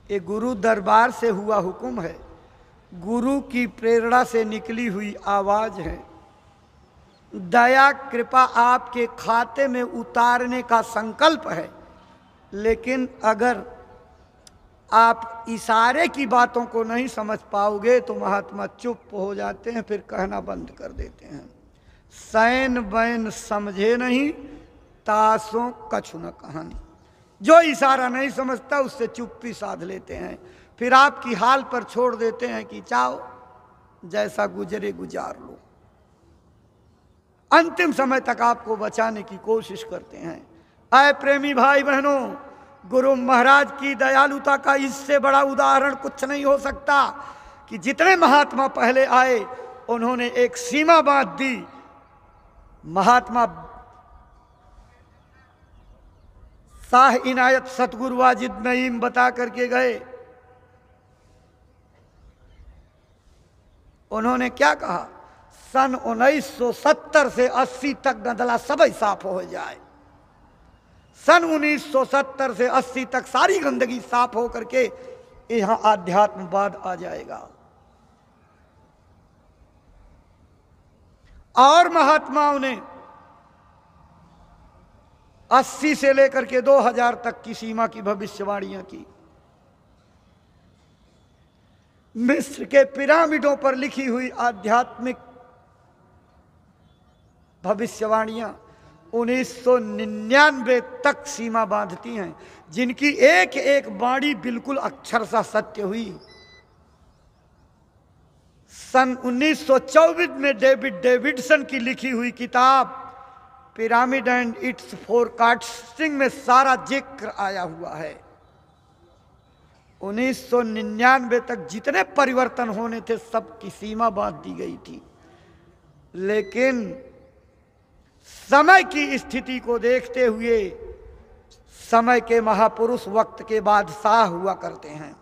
ये गुरु दरबार से हुआ हुक्म है, गुरु की प्रेरणा से निकली हुई आवाज है। दया कृपा आपके खाते में उतारने का संकल्प है, लेकिन अगर आप इशारे की बातों को नहीं समझ पाओगे तो महात्मा चुप हो जाते हैं, फिर कहना बंद कर देते हैं। सैन बैन समझे नहीं, तासों कछु न कहानी। जो इशारा नहीं समझता उससे चुप्पी साध लेते हैं, फिर आपकी हाल पर छोड़ देते हैं कि चाहो जैसा गुजरे गुजार लो। अंतिम समय तक आपको बचाने की कोशिश करते हैं। आए प्रेमी भाई बहनों, गुरु महाराज की दयालुता का इससे बड़ा उदाहरण कुछ नहीं हो सकता कि जितने महात्मा पहले आए उन्होंने एक सीमा बांध दी। महात्मा शाह इनायत सतगुरु वाजिद नईम बता करके गए। उन्होंने क्या कहा? सन 1970 से 80 तक गंदला सब साफ हो जाए। सन 1970 से 80 तक सारी गंदगी साफ हो करके यहां आध्यात्मवाद आ जाएगा। और महात्माओं ने 80 से लेकर के 2000 तक की सीमा की भविष्यवाणियां की। मिस्र के पिरामिडों पर लिखी हुई आध्यात्मिक भविष्यवाणियां 1999 तक सीमा बांधती हैं, जिनकी एक एक वाणी बिल्कुल अक्षरशः सत्य हुई। सन 1924 में डेविड डेविडसन की लिखी हुई किताब पिरामिड एंड इट्स फोरकास्टिंग में सारा जिक्र आया हुआ है। 1999 तक जितने परिवर्तन होने थे सबकी सीमा बांध दी गई थी, लेकिन समय की स्थिति को देखते हुए समय के महापुरुष वक्त के बादशाह हुआ करते हैं।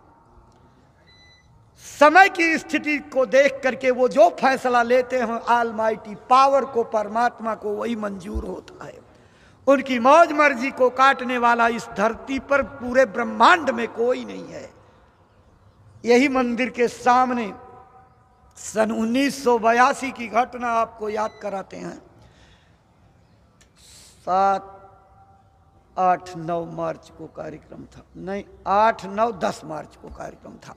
समय की स्थिति को देख करके वो जो फैसला लेते हैं ऑलमाइटी पावर को, परमात्मा को वही मंजूर होता है। उनकी मौज मर्जी को काटने वाला इस धरती पर पूरे ब्रह्मांड में कोई नहीं है। यही मंदिर के सामने सन 1982 की घटना आपको याद कराते हैं। 7, 8, 9 मार्च को कार्यक्रम था, नहीं 8, 9, 10 मार्च को कार्यक्रम था।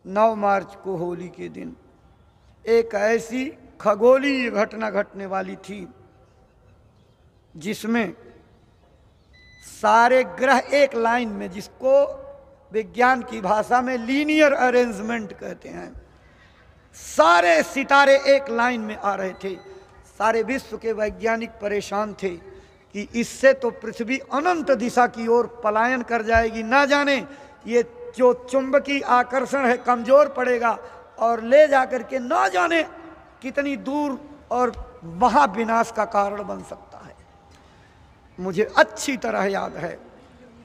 9 मार्च को होली के दिन एक ऐसी खगोलीय घटना घटने वाली थी जिसमें सारे ग्रह एक लाइन में, जिसको विज्ञान की भाषा में लीनियर अरेंजमेंट कहते हैं, सारे सितारे एक लाइन में आ रहे थे। सारे विश्व के वैज्ञानिक परेशान थे कि इससे तो पृथ्वी अनंत दिशा की ओर पलायन कर जाएगी, ना जाने ये जो चुंबकीय आकर्षण है कमजोर पड़ेगा और ले जाकर के ना जाने कितनी दूर और महाविनाश का कारण बन सकता है। मुझे अच्छी तरह याद है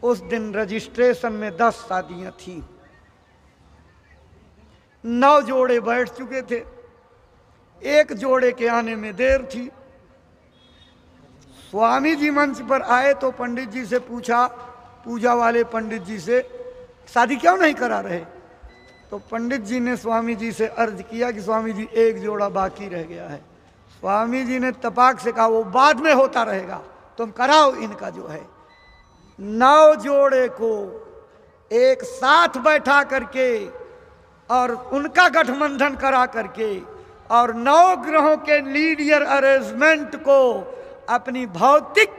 उस दिन रजिस्ट्रेशन में 10 शादियां थी, 9 जोड़े बैठ चुके थे, एक जोड़े के आने में देर थी। स्वामी जी मंच पर आए तो पंडित जी से पूछा, पूजा वाले पंडित जी से, शादी क्यों नहीं करा रहे? तो पंडित जी ने स्वामी जी से अर्ज किया कि स्वामी जी एक जोड़ा बाकी रह गया है। स्वामी जी ने तपाक से कहा वो बाद में होता रहेगा, तुम कराओ इनका जो है। 9 जोड़े को एक साथ बैठा करके और उनका गठबंधन करा करके और 9 ग्रहों के लीनियर अरेंजमेंट को अपनी भौतिक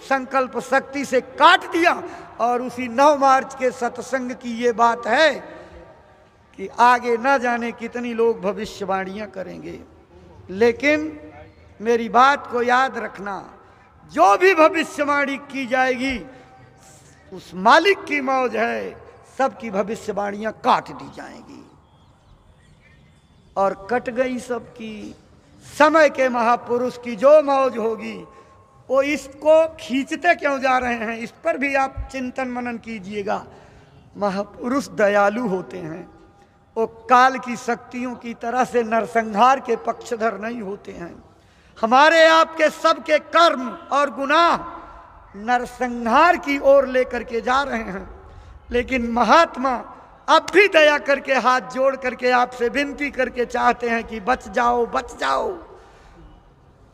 संकल्प शक्ति से काट दिया। और उसी 9 मार्च के सत्संग की ये बात है कि आगे ना जाने कितनी लोग भविष्यवाणियां करेंगे, लेकिन मेरी बात को याद रखना, जो भी भविष्यवाणी की जाएगी उस मालिक की मौज है, सबकी भविष्यवाणियां काट दी जाएंगी। और कट गई सबकी। समय के महापुरुष की जो मौज होगी वो इसको खींचते क्यों जा रहे हैं, इस पर भी आप चिंतन मनन कीजिएगा। महापुरुष दयालु होते हैं, वो काल की शक्तियों की तरह से नरसंहार के पक्षधर नहीं होते हैं। हमारे आपके सबके कर्म और गुनाह नरसंहार की ओर लेकर के जा रहे हैं, लेकिन महात्मा अब भी दया करके हाथ जोड़ करके आपसे विनती करके चाहते हैं कि बच जाओ, बच जाओ।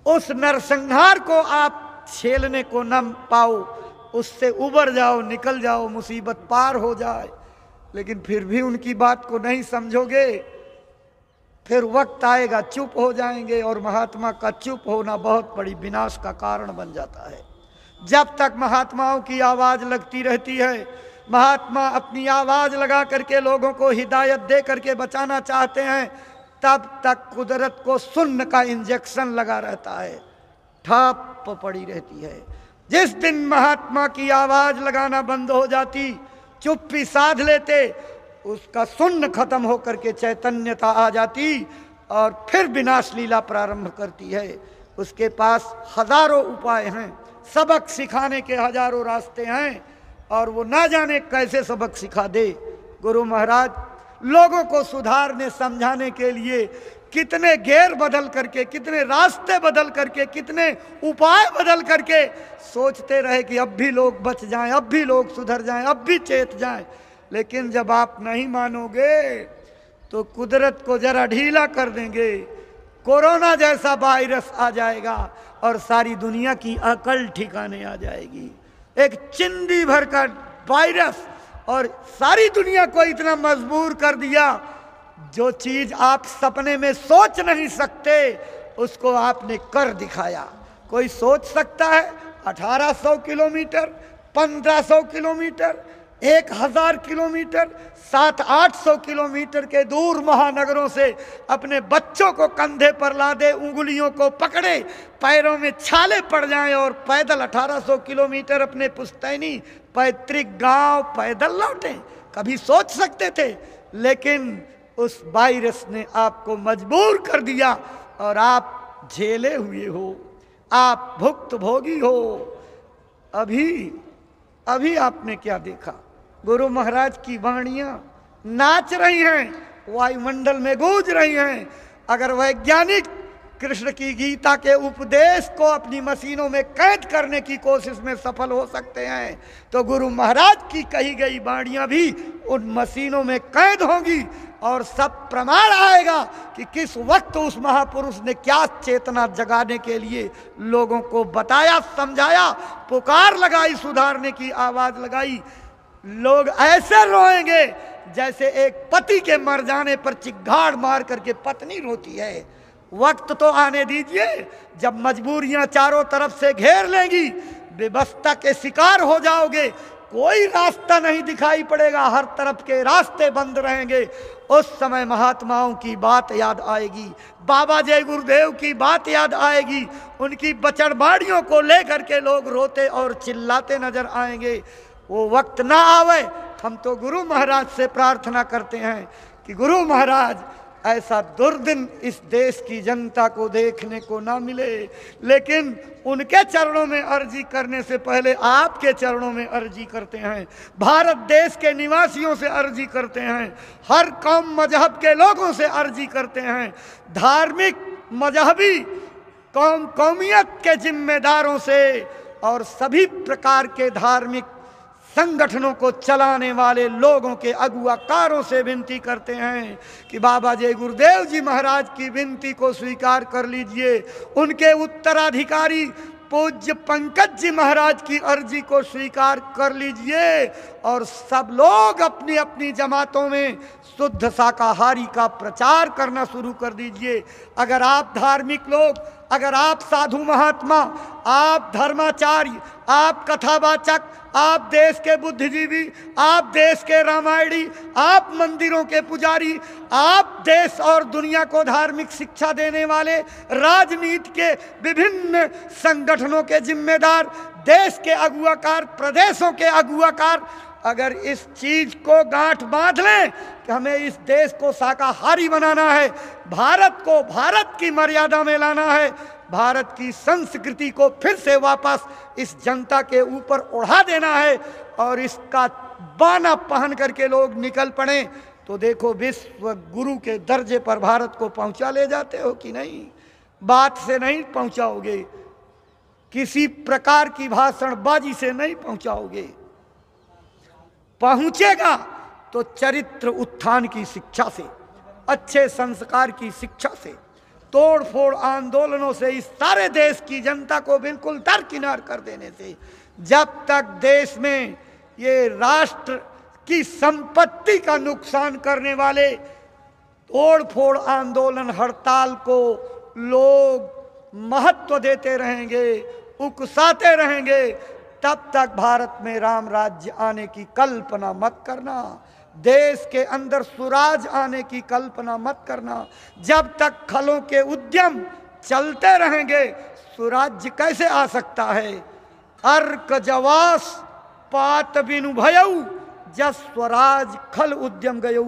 उस नरसंहार को आप झेलने को न पाओ, उससे उबर जाओ, निकल जाओ, मुसीबत पार हो जाए। लेकिन फिर भी उनकी बात को नहीं समझोगे, फिर वक्त आएगा चुप हो जाएंगे, और महात्मा का चुप होना बहुत बड़ी विनाश का कारण बन जाता है। जब तक महात्माओं की आवाज़ लगती रहती है, महात्मा अपनी आवाज़ लगा करके लोगों को हिदायत दे करके बचाना चाहते हैं, तब तक कुदरत को सुन्न का इंजेक्शन लगा रहता है, ठप पड़ी रहती है। जिस दिन महात्मा की आवाज़ लगाना बंद हो जाती, चुप्पी साध लेते, उसका सुन्न खत्म होकर के चैतन्यता आ जाती और फिर विनाश लीला प्रारंभ करती है। उसके पास हजारों उपाय हैं, सबक सिखाने के हजारों रास्ते हैं, और वो ना जाने कैसे सबक सिखा दे। गुरु महाराज लोगों को सुधारने समझाने के लिए कितने गेर बदल करके, कितने रास्ते बदल करके, कितने उपाय बदल करके सोचते रहे कि अब भी लोग बच जाएं, अब भी लोग सुधर जाएं, अब भी चेत जाएं। लेकिन जब आप नहीं मानोगे तो कुदरत को जरा ढीला कर देंगे, कोरोना जैसा वायरस आ जाएगा और सारी दुनिया की अकल ठिकाने आ जाएगी। एक चिंदी भर का वायरस और सारी दुनिया को इतना मजबूर कर दिया, जो चीज आप सपने में सोच नहीं सकते उसको आपने कर दिखाया। कोई सोच सकता है 1800 किलोमीटर, 1500 किलोमीटर, 1000 किलोमीटर, 700-800 किलोमीटर के दूर महानगरों से अपने बच्चों को कंधे पर लादे, उंगलियों को पकड़े, पैरों में छाले पड़ जाएं और पैदल 1800 किलोमीटर अपने पुश्तैनी पैतृक गांव पैदल लौटें? कभी सोच सकते थे? लेकिन उस वायरस ने आपको मजबूर कर दिया और आप झेले हुए हो, आप भुक्तभोगी हो। अभी आपने क्या देखा? गुरु महाराज की वाणियां नाच रही हैं, वायुमंडल में गूंज रही हैं। अगर वैज्ञानिक कृष्ण की गीता के उपदेश को अपनी मशीनों में कैद करने की कोशिश में सफल हो सकते हैं, तो गुरु महाराज की कही गई वाणियां भी उन मशीनों में कैद होंगी और सब प्रमाण आएगा कि किस वक्त उस महापुरुष ने क्या चेतना जगाने के लिए लोगों को बताया, समझाया, पुकार लगाई, सुधारने की आवाज लगाई। लोग ऐसे रोएंगे जैसे एक पति के मर जाने पर चिघाड़ मार करके पत्नी रोती है। वक्त तो आने दीजिए जब मजबूरियां चारों तरफ से घेर लेंगी, बेबस्ता के शिकार हो जाओगे, कोई रास्ता नहीं दिखाई पड़ेगा, हर तरफ के रास्ते बंद रहेंगे। उस समय महात्माओं की बात याद आएगी, बाबा जय गुरुदेव की बात याद आएगी, उनकी बचड़बाड़ियों को लेकर के लोग रोते और चिल्लाते नजर आएंगे। वो वक्त ना आवे, हम तो गुरु महाराज से प्रार्थना करते हैं कि गुरु महाराज ऐसा दुर्दिन इस देश की जनता को देखने को ना मिले। लेकिन उनके चरणों में अर्जी करने से पहले आपके चरणों में अर्जी करते हैं, भारत देश के निवासियों से अर्जी करते हैं, हर कौम मजहब के लोगों से अर्जी करते हैं, धार्मिक मजहबी कौमियत के जिम्मेदारों से और सभी प्रकार के धार्मिक संगठनों को चलाने वाले लोगों के अगुवाकारों से विनती करते हैं कि बाबा जय गुरुदेव जी महाराज की विनती को स्वीकार कर लीजिए। उनके उत्तराधिकारी पूज्य पंकज जी महाराज की अर्जी को स्वीकार कर लीजिए और सब लोग अपनी अपनी जमातों में शुद्ध शाकाहारी का प्रचार करना शुरू कर दीजिए। अगर आप धार्मिक लोग, अगर आप साधु महात्मा, आप धर्माचार्य, आप कथावाचक, आप देश के बुद्धिजीवी, आप देश के रामायणी, आप मंदिरों के पुजारी, आप देश और दुनिया को धार्मिक शिक्षा देने वाले, राजनीति के विभिन्न संगठनों के जिम्मेदार, देश के अगुवाकार, प्रदेशों के अगुवाकार, अगर इस चीज को गांठ बांध लें कि हमें इस देश को शाकाहारी बनाना है, भारत को भारत की मर्यादा में लाना है, भारत की संस्कृति को फिर से वापस इस जनता के ऊपर उड़ा देना है और इसका बाना पहन करके लोग निकल पड़े, तो देखो विश्व गुरु के दर्जे पर भारत को पहुंचा ले जाते हो कि नहीं। बात से नहीं पहुंचाओगे, किसी प्रकार की भाषणबाजी से नहीं पहुंचाओगे, पहुंचेगा तो चरित्र उत्थान की शिक्षा से, अच्छे संस्कार की शिक्षा से, तोड़ फोड़ आंदोलनों से, इस सारे देश की जनता को बिल्कुल दरकिनार कर देने से। जब तक देश में ये राष्ट्र की संपत्ति का नुकसान करने वाले तोड़ फोड़ आंदोलन, हड़ताल को लोग महत्व देते रहेंगे, उकसाते रहेंगे, तब तक भारत में राम राज्य आने की कल्पना मत करना, देश के अंदर सुराज आने की कल्पना मत करना। जब तक खलों के उद्यम चलते रहेंगे, सुराज्य कैसे आ सकता है। अर्क जवास पात बिनु भयऊ, जब स्वराज खल उद्यम गयऊ।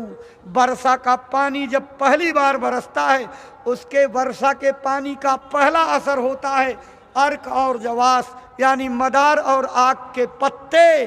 वर्षा का पानी जब पहली बार बरसता है, उसके वर्षा के पानी का पहला असर होता है अर्क और जवास, यानी मदार और आग के पत्ते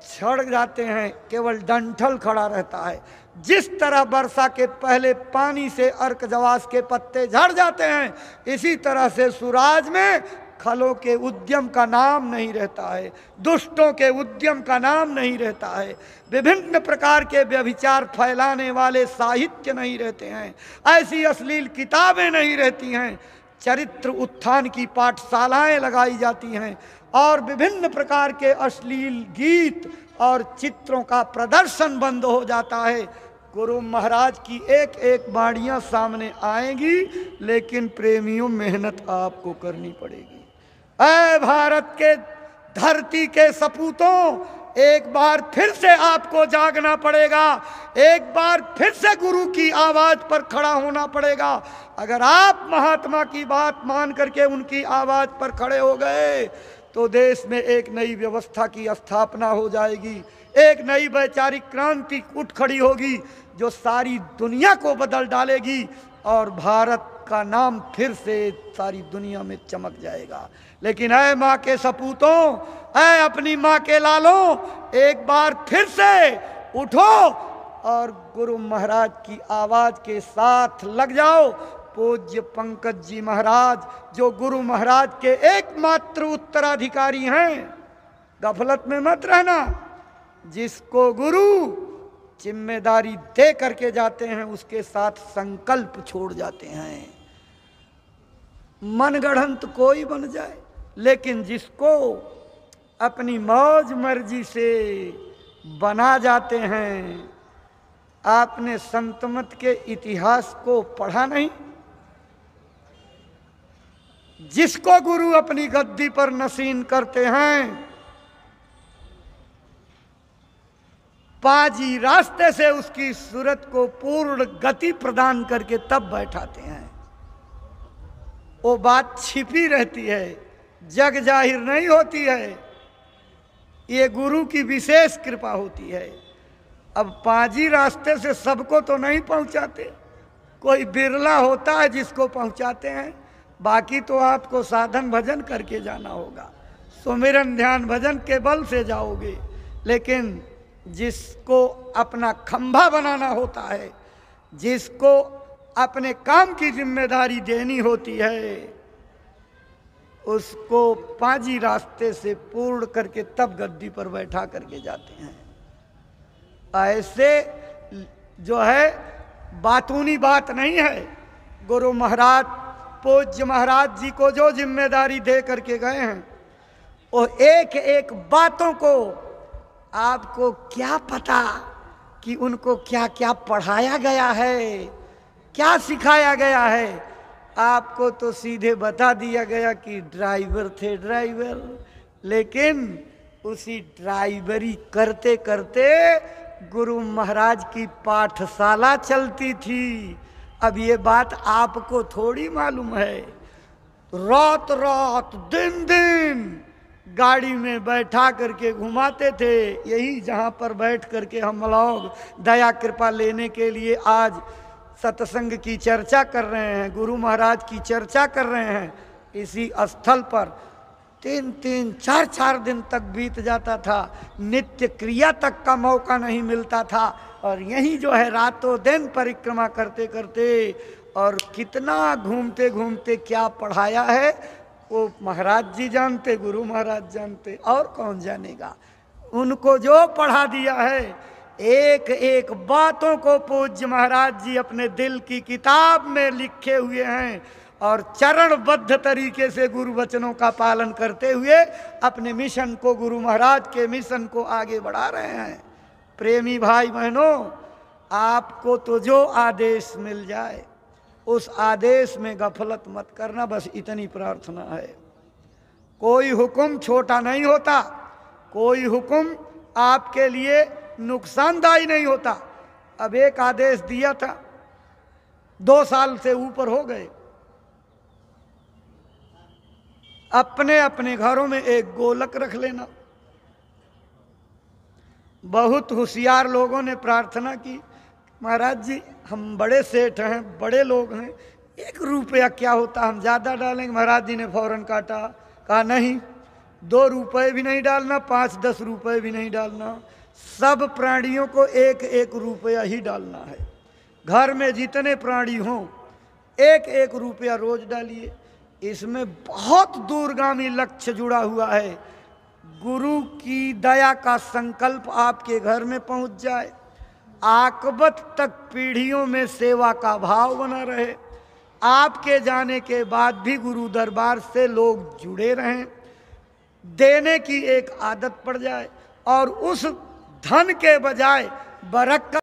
झड़ जाते हैं, केवल डंठल खड़ा रहता है। जिस तरह वर्षा के पहले पानी से अर्क जवास के पत्ते झड़ जाते हैं, इसी तरह से सुराज में खलों के उद्यम का नाम नहीं रहता है, दुष्टों के उद्यम का नाम नहीं रहता है, विभिन्न प्रकार के व्यभिचार फैलाने वाले साहित्य नहीं रहते हैं, ऐसी अश्लील किताबें नहीं रहती हैं, चरित्र उत्थान की पाठशालाएं लगाई जाती हैं और विभिन्न प्रकार के अश्लील गीत और चित्रों का प्रदर्शन बंद हो जाता है। गुरु महाराज की एक एक बाणियां सामने आएंगी, लेकिन प्रेमियों मेहनत आपको करनी पड़ेगी। ऐ भारत के धरती के सपूतों, एक बार फिर से आपको जागना पड़ेगा, एक बार फिर से गुरु की आवाज पर खड़ा होना पड़ेगा। अगर आप महात्मा की बात मान करके उनकी आवाज पर खड़े हो गए, तो देश में एक नई व्यवस्था की स्थापना हो जाएगी, एक नई वैचारिक क्रांति उठ खड़ी होगी जो सारी दुनिया को बदल डालेगी और भारत का नाम फिर से सारी दुनिया में चमक जाएगा। लेकिन ऐ माँ के सपूतों, ऐ अपनी माँ के लालों, एक बार फिर से उठो और गुरु महाराज की आवाज के साथ लग जाओ। पूज्य पंकज जी महाराज, जो गुरु महाराज के एकमात्र उत्तराधिकारी हैं, गफलत में मत रहना। जिसको गुरु जिम्मेदारी दे करके जाते हैं, उसके साथ संकल्प छोड़ जाते हैं। मनगढ़ंत कोई बन जाए, लेकिन जिसको अपनी मौज मर्जी से बना जाते हैं। आपने संतमत के इतिहास को पढ़ा नहीं? जिसको गुरु अपनी गद्दी पर नसीन करते हैं, पाजी रास्ते से उसकी सूरत को पूर्ण गति प्रदान करके तब बैठाते हैं। वो बात छिपी रहती है, जग जाहिर नहीं होती है। ये गुरु की विशेष कृपा होती है। अब पाजी रास्ते से सबको तो नहीं पहुंचाते, कोई बिरला होता है जिसको पहुंचाते हैं। बाकी तो आपको साधन भजन करके जाना होगा, सुमिरन ध्यान भजन के बल से जाओगे। लेकिन जिसको अपना खंभा बनाना होता है, जिसको अपने काम की जिम्मेदारी देनी होती है, उसको पाजी रास्ते से पूर्ण करके तब गद्दी पर बैठा करके जाते हैं। ऐसे जो है बातूनी बात नहीं है। गुरु महाराज, पूज्य महाराज जी को जो जिम्मेदारी दे करके गए हैं, वो एक एक बातों को आपको क्या पता कि उनको क्या क्या पढ़ाया गया है, क्या सिखाया गया है। आपको तो सीधे बता दिया गया कि ड्राइवर थे ड्राइवर, लेकिन उसी ड्राइवरी करते करते गुरु महाराज की पाठशाला चलती थी। अब ये बात आपको थोड़ी मालूम है। रात रात दिन दिन गाड़ी में बैठा करके घुमाते थे। यही जहाँ पर बैठ करके हम लोग दया कृपा लेने के लिए आज सत्संग की चर्चा कर रहे हैं, गुरु महाराज की चर्चा कर रहे हैं। इसी स्थल पर 3-3, 4-4 दिन तक बीत जाता था, नित्य क्रिया तक का मौका नहीं मिलता था। और यहीं जो है रातों दिन परिक्रमा करते करते, और कितना घूमते घूमते क्या पढ़ाया है वो महाराज जी जानते, गुरु महाराज जानते, और कौन जानेगा। उनको जो पढ़ा दिया है, एक एक बातों को पूज्य महाराज जी अपने दिल की किताब में लिखे हुए हैं, और चरणबद्ध तरीके से गुरु वचनों का पालन करते हुए अपने मिशन को, गुरु महाराज के मिशन को आगे बढ़ा रहे हैं। प्रेमी भाई बहनों, आपको तो जो आदेश मिल जाए उस आदेश में गफलत मत करना, बस इतनी प्रार्थना है। कोई हुक्म छोटा नहीं होता, कोई हुक्म आपके लिए नुकसानदायी नहीं होता। अब एक आदेश दिया था, 2 साल से ऊपर हो गए, अपने अपने घरों में एक गोलक रख लेना। बहुत होशियार लोगों ने प्रार्थना की, महाराज जी हम बड़े सेठ हैं, बड़े लोग हैं, 1 रुपया क्या होता, हम ज़्यादा डालेंगे। महाराज जी ने फौरन काटा, कहा नहीं, 2 रुपये भी नहीं डालना, 5-10 रुपये भी नहीं डालना, सब प्राणियों को 1-1 रुपया ही डालना है। घर में जितने प्राणी हों 1-1 रुपया रोज डालिए। इसमें बहुत दूरगामी लक्ष्य जुड़ा हुआ है। गुरु की दया का संकल्प आपके घर में पहुंच जाए, आकबत तक पीढ़ियों में सेवा का भाव बना रहे, आपके जाने के बाद भी गुरु दरबार से लोग जुड़े रहें, देने की एक आदत पड़ जाए, और उस धन के बजाय बरकत